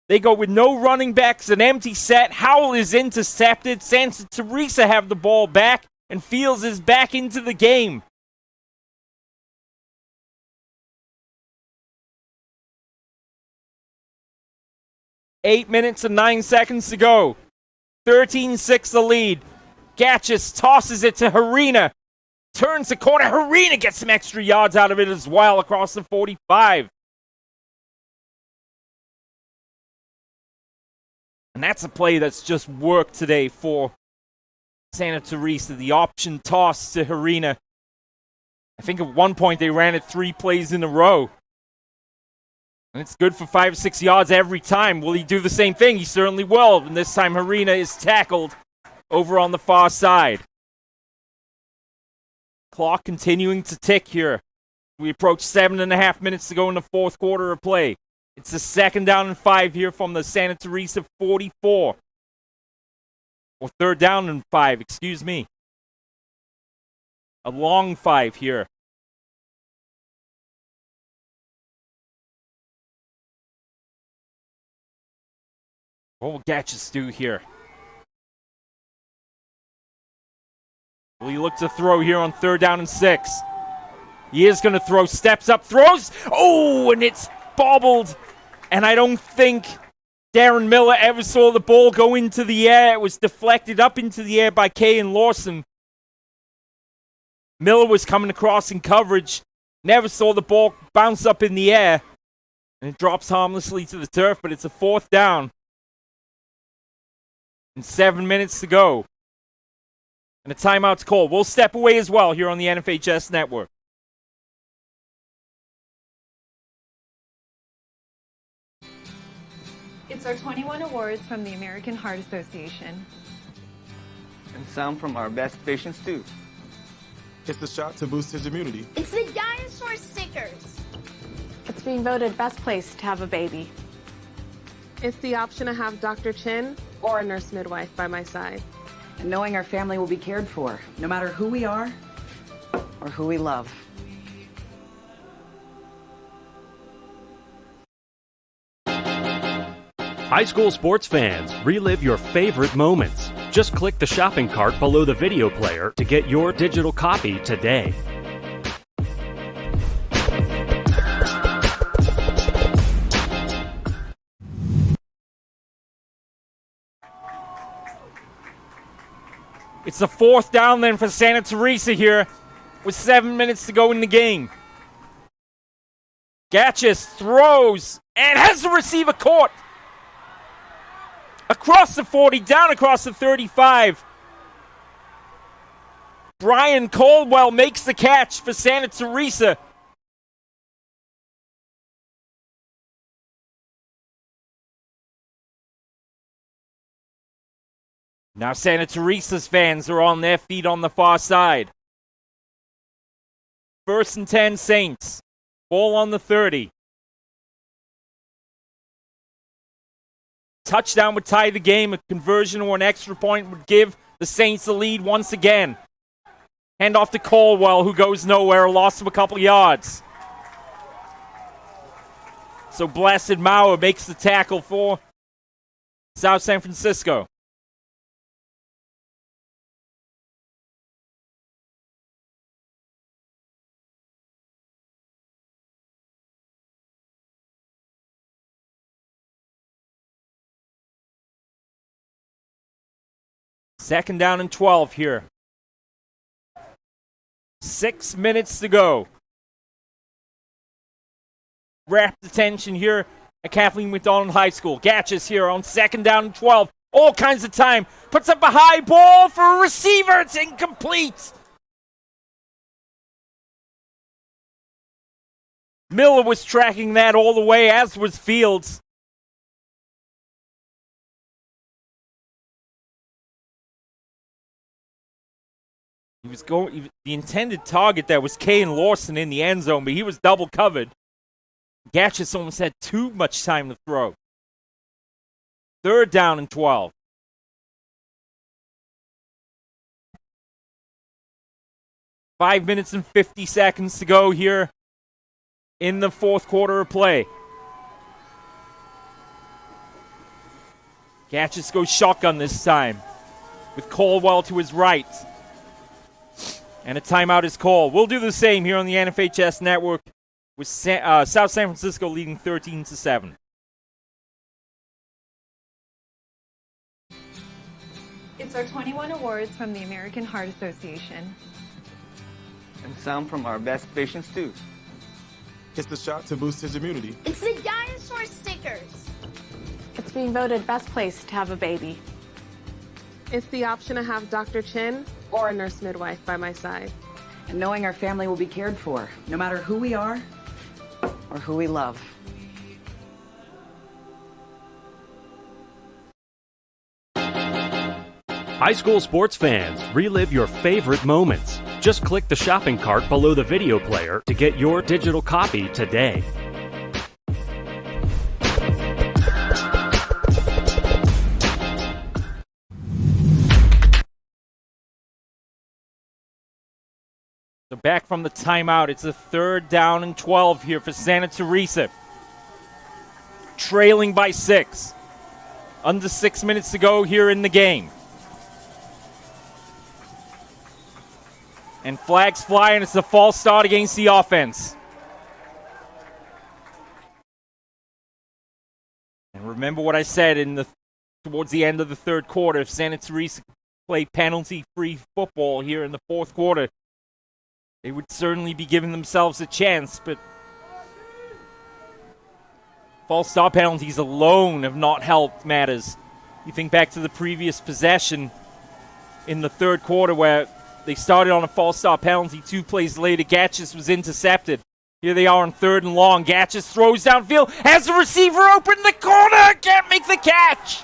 They go with no running backs, an empty set. Howell is intercepted. Santa Teresa have the ball back, and Fields is back into the game. Eight minutes and 9 seconds to go. 13-6 the lead. Gatchis tosses it to Harina. Turns the corner. Harina gets some extra yards out of it as well across the 45. And that's a play that's just worked today for Santa Teresa. The option toss to Harina. I think at one point they ran it 3 plays in a row. And it's good for 5 or 6 yards every time. Will he do the same thing? He certainly will. And this time Harina is tackled over on the far side. Clock continuing to tick here. We approach 7.5 minutes to go in the fourth quarter of play. It's a 2nd down and 5 here from the Santa Teresa 44. Or 3rd down and 5, excuse me. A long 5 here. What will Gatchis do here? Will he look to throw here on 3rd down and 6? He is going to throw, steps up, throws. Oh, and it's bobbled. And I don't think Darren Miller ever saw the ball go into the air. It was deflected up into the air by Kayan Lawson. Miller was coming across in coverage. Never saw the ball bounce up in the air. And it drops harmlessly to the turf, but it's a 4th down. And 7 minutes to go. And a timeout's called. We'll step away as well here on the NFHS Network. It's our 21 awards from the American Heart Association. And some from our best patients too. It's the shot to boost his immunity. It's the dinosaur stickers. It's being voted best place to have a baby. It's the option to have Dr. Chin or a nurse midwife by my side. And knowing our family will be cared for, no matter who we are or who we love. High school sports fans, relive your favorite moments. Just click the shopping cart below the video player to get your digital copy today. It's the 4th down then for Santa Teresa here with 7 minutes to go in the game. Gatchis throws and has the receiver caught. Across the 40, down across the 35. Brian Caldwell makes the catch for Santa Teresa. Now Santa Teresa's fans are on their feet on the far side. 1st and 10 Saints. Ball on the 30. Touchdown would tie the game. A conversion or an extra point would give the Saints the lead once again. Hand off to Caldwell, who goes nowhere. A loss of a couple yards. So Blessed Mauer makes the tackle for South San Francisco. Second down and 12 here. 6 minutes to go. Rapt attention here at Kathleen McDonald High School. Gatchis here on 2nd down and 12. All kinds of time. Puts up a high ball for a receiver. It's incomplete. Miller was tracking that all the way, as was Fields. He was going. The intended target there was Kayan Lawson in the end zone, but he was double covered. Gatchis almost had too much time to throw. 3rd down and 12. Five minutes and 50 seconds to go here in the 4th quarter of play. Gatchis goes shotgun this time with Caldwell to his right. And a timeout is called. We'll do the same here on the NFHS network with South San Francisco leading 13-7. It's our 21 awards from the American Heart Association. And some from our best patients too. It's the shot to boost his immunity. It's the dinosaur stickers. It's being voted best place to have a baby. It's the option to have Dr. Chin or a nurse midwife by my side. And knowing our family will be cared for, no matter who we are or who we love. High school sports fans, relive your favorite moments. Just click the shopping cart below the video player to get your digital copy today. So back from the timeout, it's a 3rd down and 12 here for Santa Teresa. Trailing by 6. Under 6 minutes to go here in the game. And flags fly, and it's a false start against the offense. And remember what I said towards the end of the 3rd quarter. If Santa Teresa play penalty-free football here in the 4th quarter, they would certainly be giving themselves a chance, but false start penalties alone have not helped matters. You think back to the previous possession in the 3rd quarter where they started on a false start penalty. 2 plays later, Gatchis was intercepted. Here they are on 3rd and long. Gatchis throws downfield, has the receiver open in the corner, can't make the catch.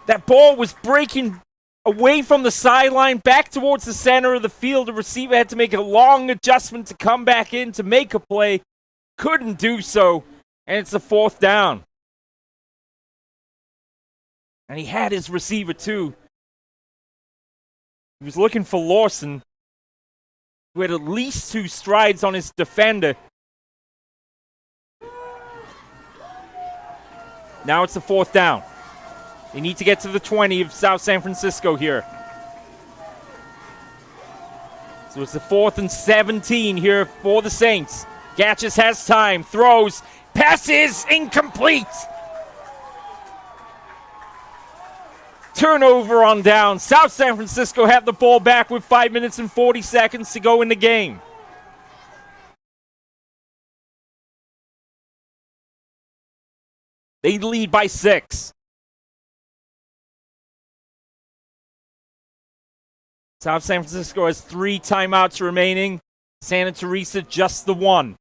That ball was breaking away from the sideline, back towards the center of the field. The receiver had to make a long adjustment to come back in to make a play. Couldn't do so, and it's a 4th down. And he had his receiver, too. He was looking for Lawson, who had at least 2 strides on his defender. Now it's the 4th down. They need to get to the 20 of South San Francisco here. So it's the 4th and 17 here for the Saints. Gatchis has time, throws, passes, incomplete. Turnover on down. South San Francisco have the ball back with 5 minutes and 40 seconds to go in the game. They lead by 6. South San Francisco has 3 timeouts remaining. Santa Teresa just the 1.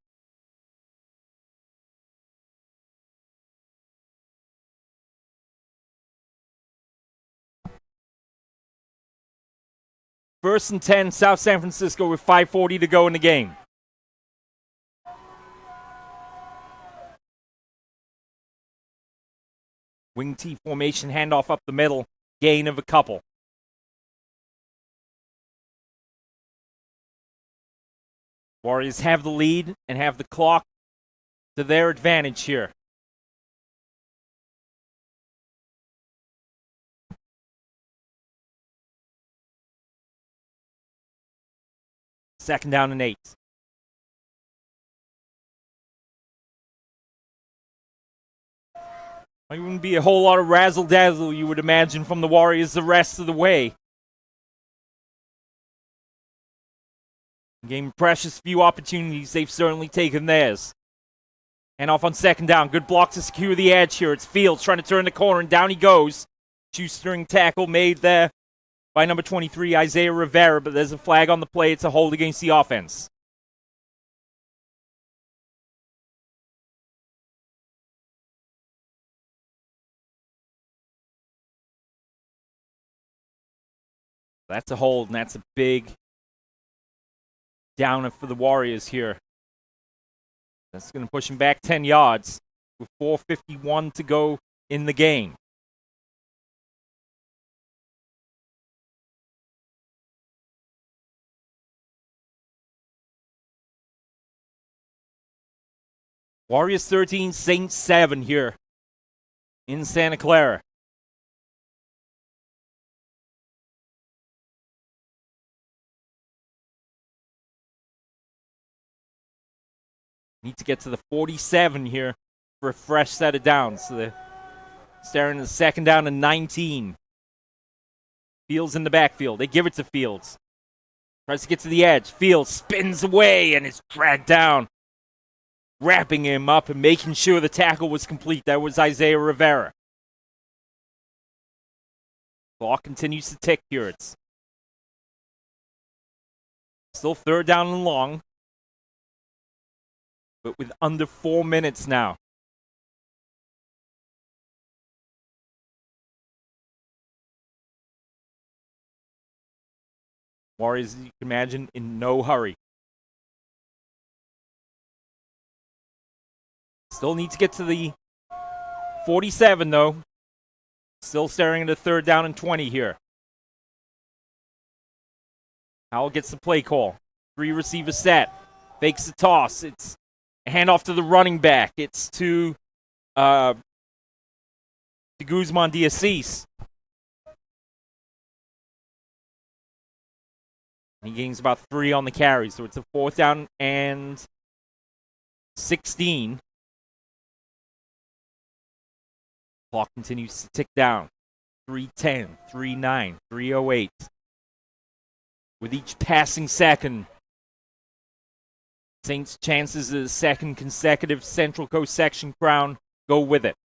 First and 10, South San Francisco with 5:40 to go in the game. Wing T formation, handoff up the middle, gain of a couple. Warriors have the lead and have the clock to their advantage here. Second down and 8. It wouldn't be a whole lot of razzle-dazzle, you would imagine, from the Warriors the rest of the way. Game precious few opportunities, they've certainly taken theirs. And off on second down, good block to secure the edge here. It's Fields trying to turn the corner, and down he goes. Shoestring tackle made there by number 23, Isaiah Rivera, but there's a flag on the play. It's a hold against the offense. That's a hold, and that's a big downer for the Warriors here. That's going to push him back 10 yards with 4:51 to go in the game. Warriors 13, Saints 7 here in Santa Clara. Need to get to the 47 here for a fresh set of downs. So they're staring at the second down and 19. Fields in the backfield. They give it to Fields. Tries to get to the edge. Fields spins away and is dragged down. Wrapping him up and making sure the tackle was complete. That was Isaiah Rivera. Clock continues to tick here. It's still third down and long, but with under 4 minutes now. Warriors, as you can imagine, in no hurry. Still need to get to the 47, though. Still staring at a third down and 20 here. Howell gets the play call. 3 receiver set. Fakes the toss. It's a handoff to the running back. It's to Guzman D'Assis. He gains about 3 on the carry, so it's a 4th down and 16. Clock continues to tick down. 3:10, 3:09, 3:08. With each passing second, Saints' chances of the second consecutive Central Coast section crown go with it.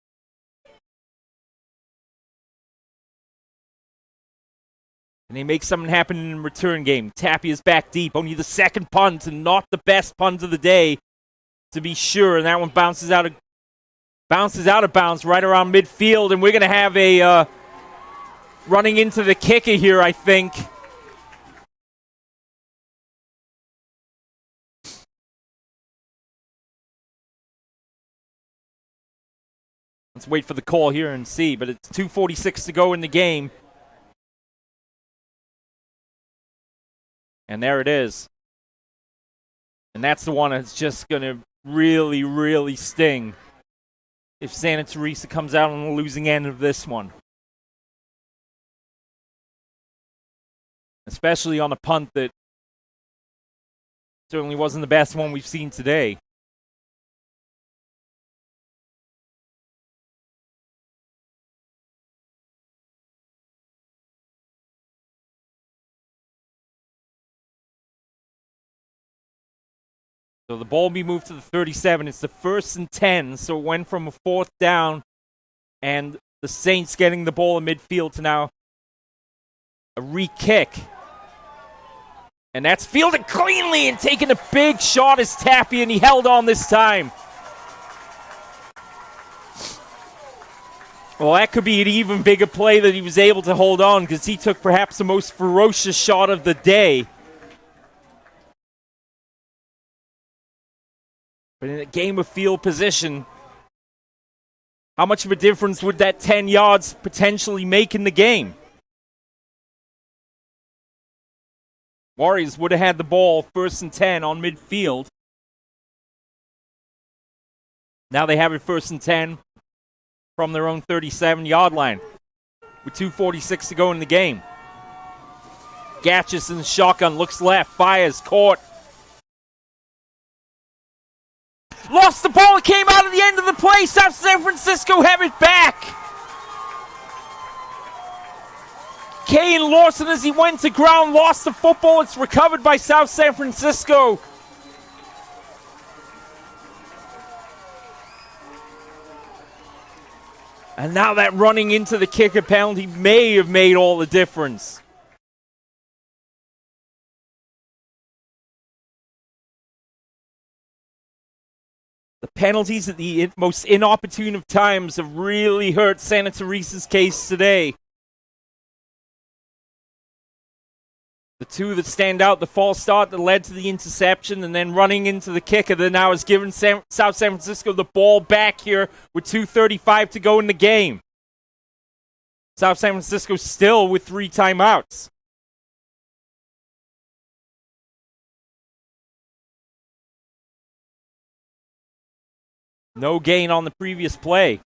And they make something happen in the return game. Tapia's back deep. Only the second punt and not the best punt of the day, to be sure. And that one bounces out of bounds right around midfield. And we're going to have a running into the kicker here, I think. Let's wait for the call here and see. But it's 2:46 to go in the game. And there it is. And that's the one that's just going to really, really sting if Santa Teresa comes out on the losing end of this one. Especially on a punt that certainly wasn't the best one we've seen today. So the ball will be moved to the 37. It's the 1st and 10, so it went from a 4th down and the Saints getting the ball in midfield to now a re-kick. And that's fielded cleanly, and taking a big shot is Tapia, and he held on this time. Well, that could be an even bigger play that he was able to hold on, because he took perhaps the most ferocious shot of the day. But in a game of field position, how much of a difference would that 10 yards potentially make in the game? Warriors would have had the ball 1st and 10 on midfield. Now they have it 1st and 10 from their own 37-yard line with 2:46 to go in the game. Gatchis in the shotgun, looks left, fires, caught. Lost the ball, it came out at the end of the play. South San Francisco have it back. Kane Lawson, as he went to ground, lost the football. It's recovered by South San Francisco. And now that running into the kicker penalty may have made all the difference. The penalties at the most inopportune of times have really hurt Santa Teresa's case today. The two that stand out, the false start that led to the interception, and then running into the kicker that now has given South San Francisco the ball back here with 2:35 to go in the game. South San Francisco still with 3 timeouts. No gain on the previous play.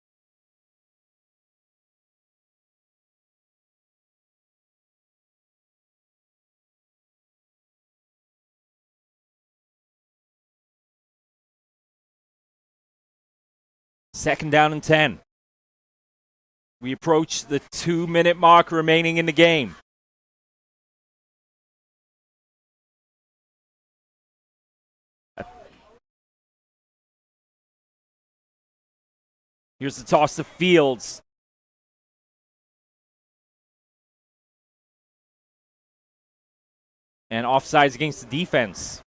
Second down and 10. We approach the 2-minute mark remaining in the game. Here's the toss to Fields. And offsides against the defense.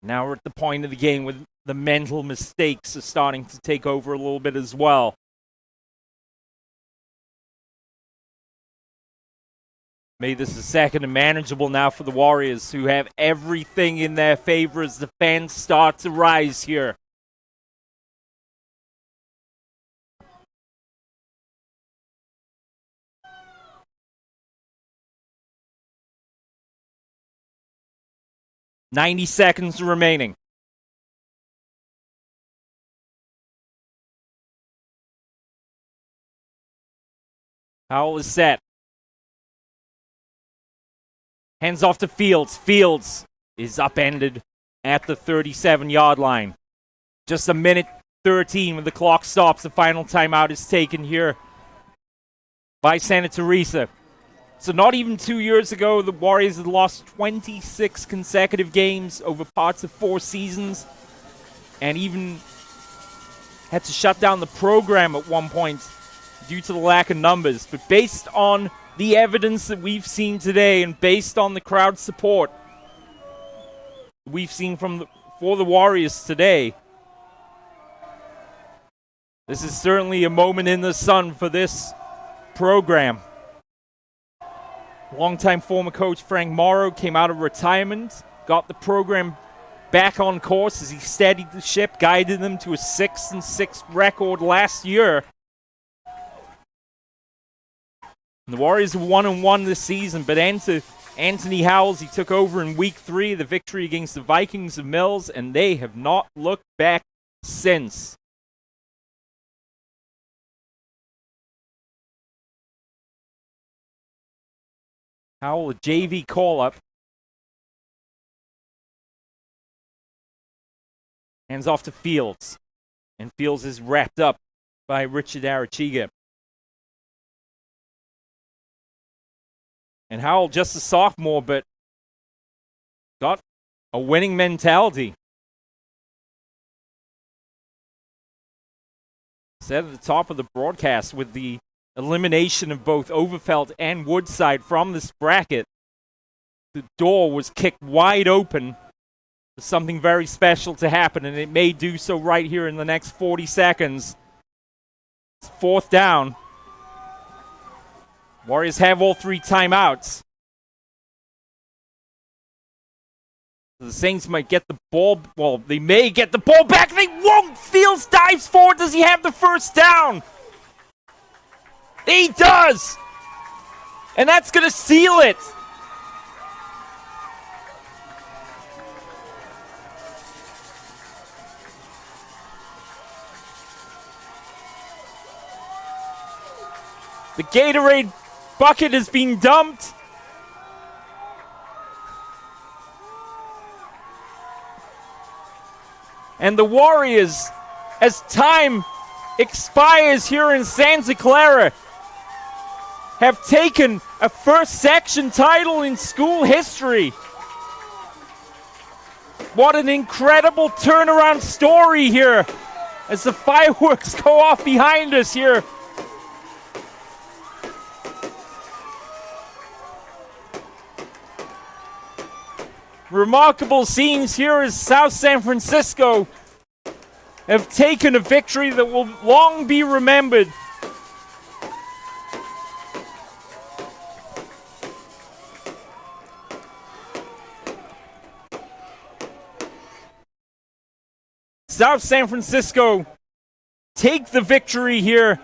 Now we're at the point of the game where the mental mistakes are starting to take over a little bit as well. Made this a second and manageable now for the Warriors, who have everything in their favor as the fans start to rise here. "90 seconds remaining. Howell is set. Hands off to Fields. Fields is upended at the 37-yard line. Just a minute 13 when the clock stops. The final timeout is taken here by Santa Teresa. So not even 2 years ago, the Warriors had lost 26 consecutive games over parts of 4 seasons, and even had to shut down the program at one point due to the lack of numbers. But based on the evidence that we've seen today, and based on the crowd support we've seen for the Warriors today, this is certainly a moment in the sun for this program. Longtime former coach Frank Morrow came out of retirement, got the program back on course as he steadied the ship, guided them to a 6-6 record last year. And the Warriors are 1-1 this season, but enter Anthony Howells. He took over in Week 3, the victory against the Vikings of Mills, and they have not looked back since. Howell, a JV call-up. Hands off to Fields. And Fields is wrapped up by Richard Arachiga. And Howell, just a sophomore, but got a winning mentality. Said at the top of the broadcast, with the elimination of both Overfelt and Woodside from this bracket, the door was kicked wide open for something very special to happen, and it may do so right here in the next 40 seconds. It's 4th down. Warriors have all 3 timeouts. The Saints might get the ball. Well, they may get the ball back. They won't. Fields dives forward. Does he have the first down? He does! And that's going to seal it. The Gatorade bucket has been dumped. And the Warriors, as time expires here in Santa Clara, have taken a first section title in school history. What an incredible turnaround story here as the fireworks go off behind us here. Remarkable scenes here as South San Francisco have taken a victory that will long be remembered South San Francisco take the victory here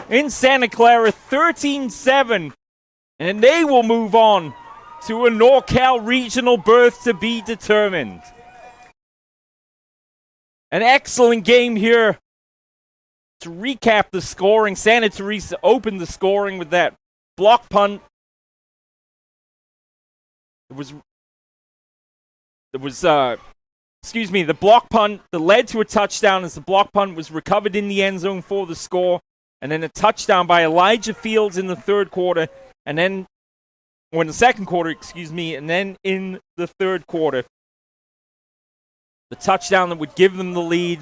in Santa Clara, 13-7. And they will move on to a NorCal regional berth to be determined. An excellent game here. To recap the scoring, Santa Teresa opened the scoring with that block punt. The block punt that led to a touchdown as the block punt was recovered in the end zone for the score. And then a touchdown by Elijah Fields in the third quarter. And then, or in the second quarter, and then in the third quarter, the touchdown that would give them the lead,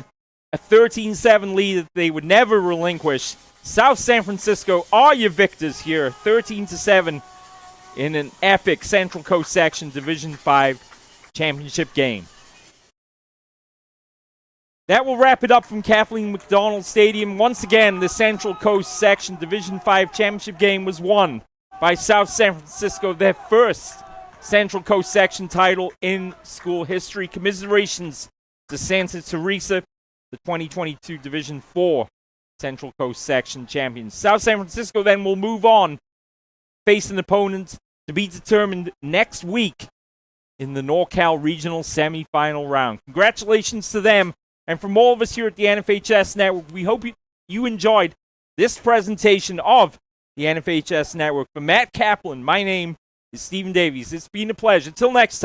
a 13-7 lead that they would never relinquish. South San Francisco are your victors here, 13-7 in an epic Central Coast Section Division 5 championship game. That will wrap it up from Kathleen McDonald Stadium. Once again, the Central Coast Section Division 5 championship game was won by South San Francisco, their first Central Coast Section title in school history. Commiserations to Santa Teresa, the 2022 Division 4 Central Coast Section champions. South San Francisco then will move on, face an opponent to be determined next week in the NorCal Regional Semifinal round. Congratulations to them. And from all of us here at the NFHS Network, we hope you enjoyed this presentation of the NFHS Network. For Matt Kaplan, my name is Stephen Davies. It's been a pleasure. Till next time.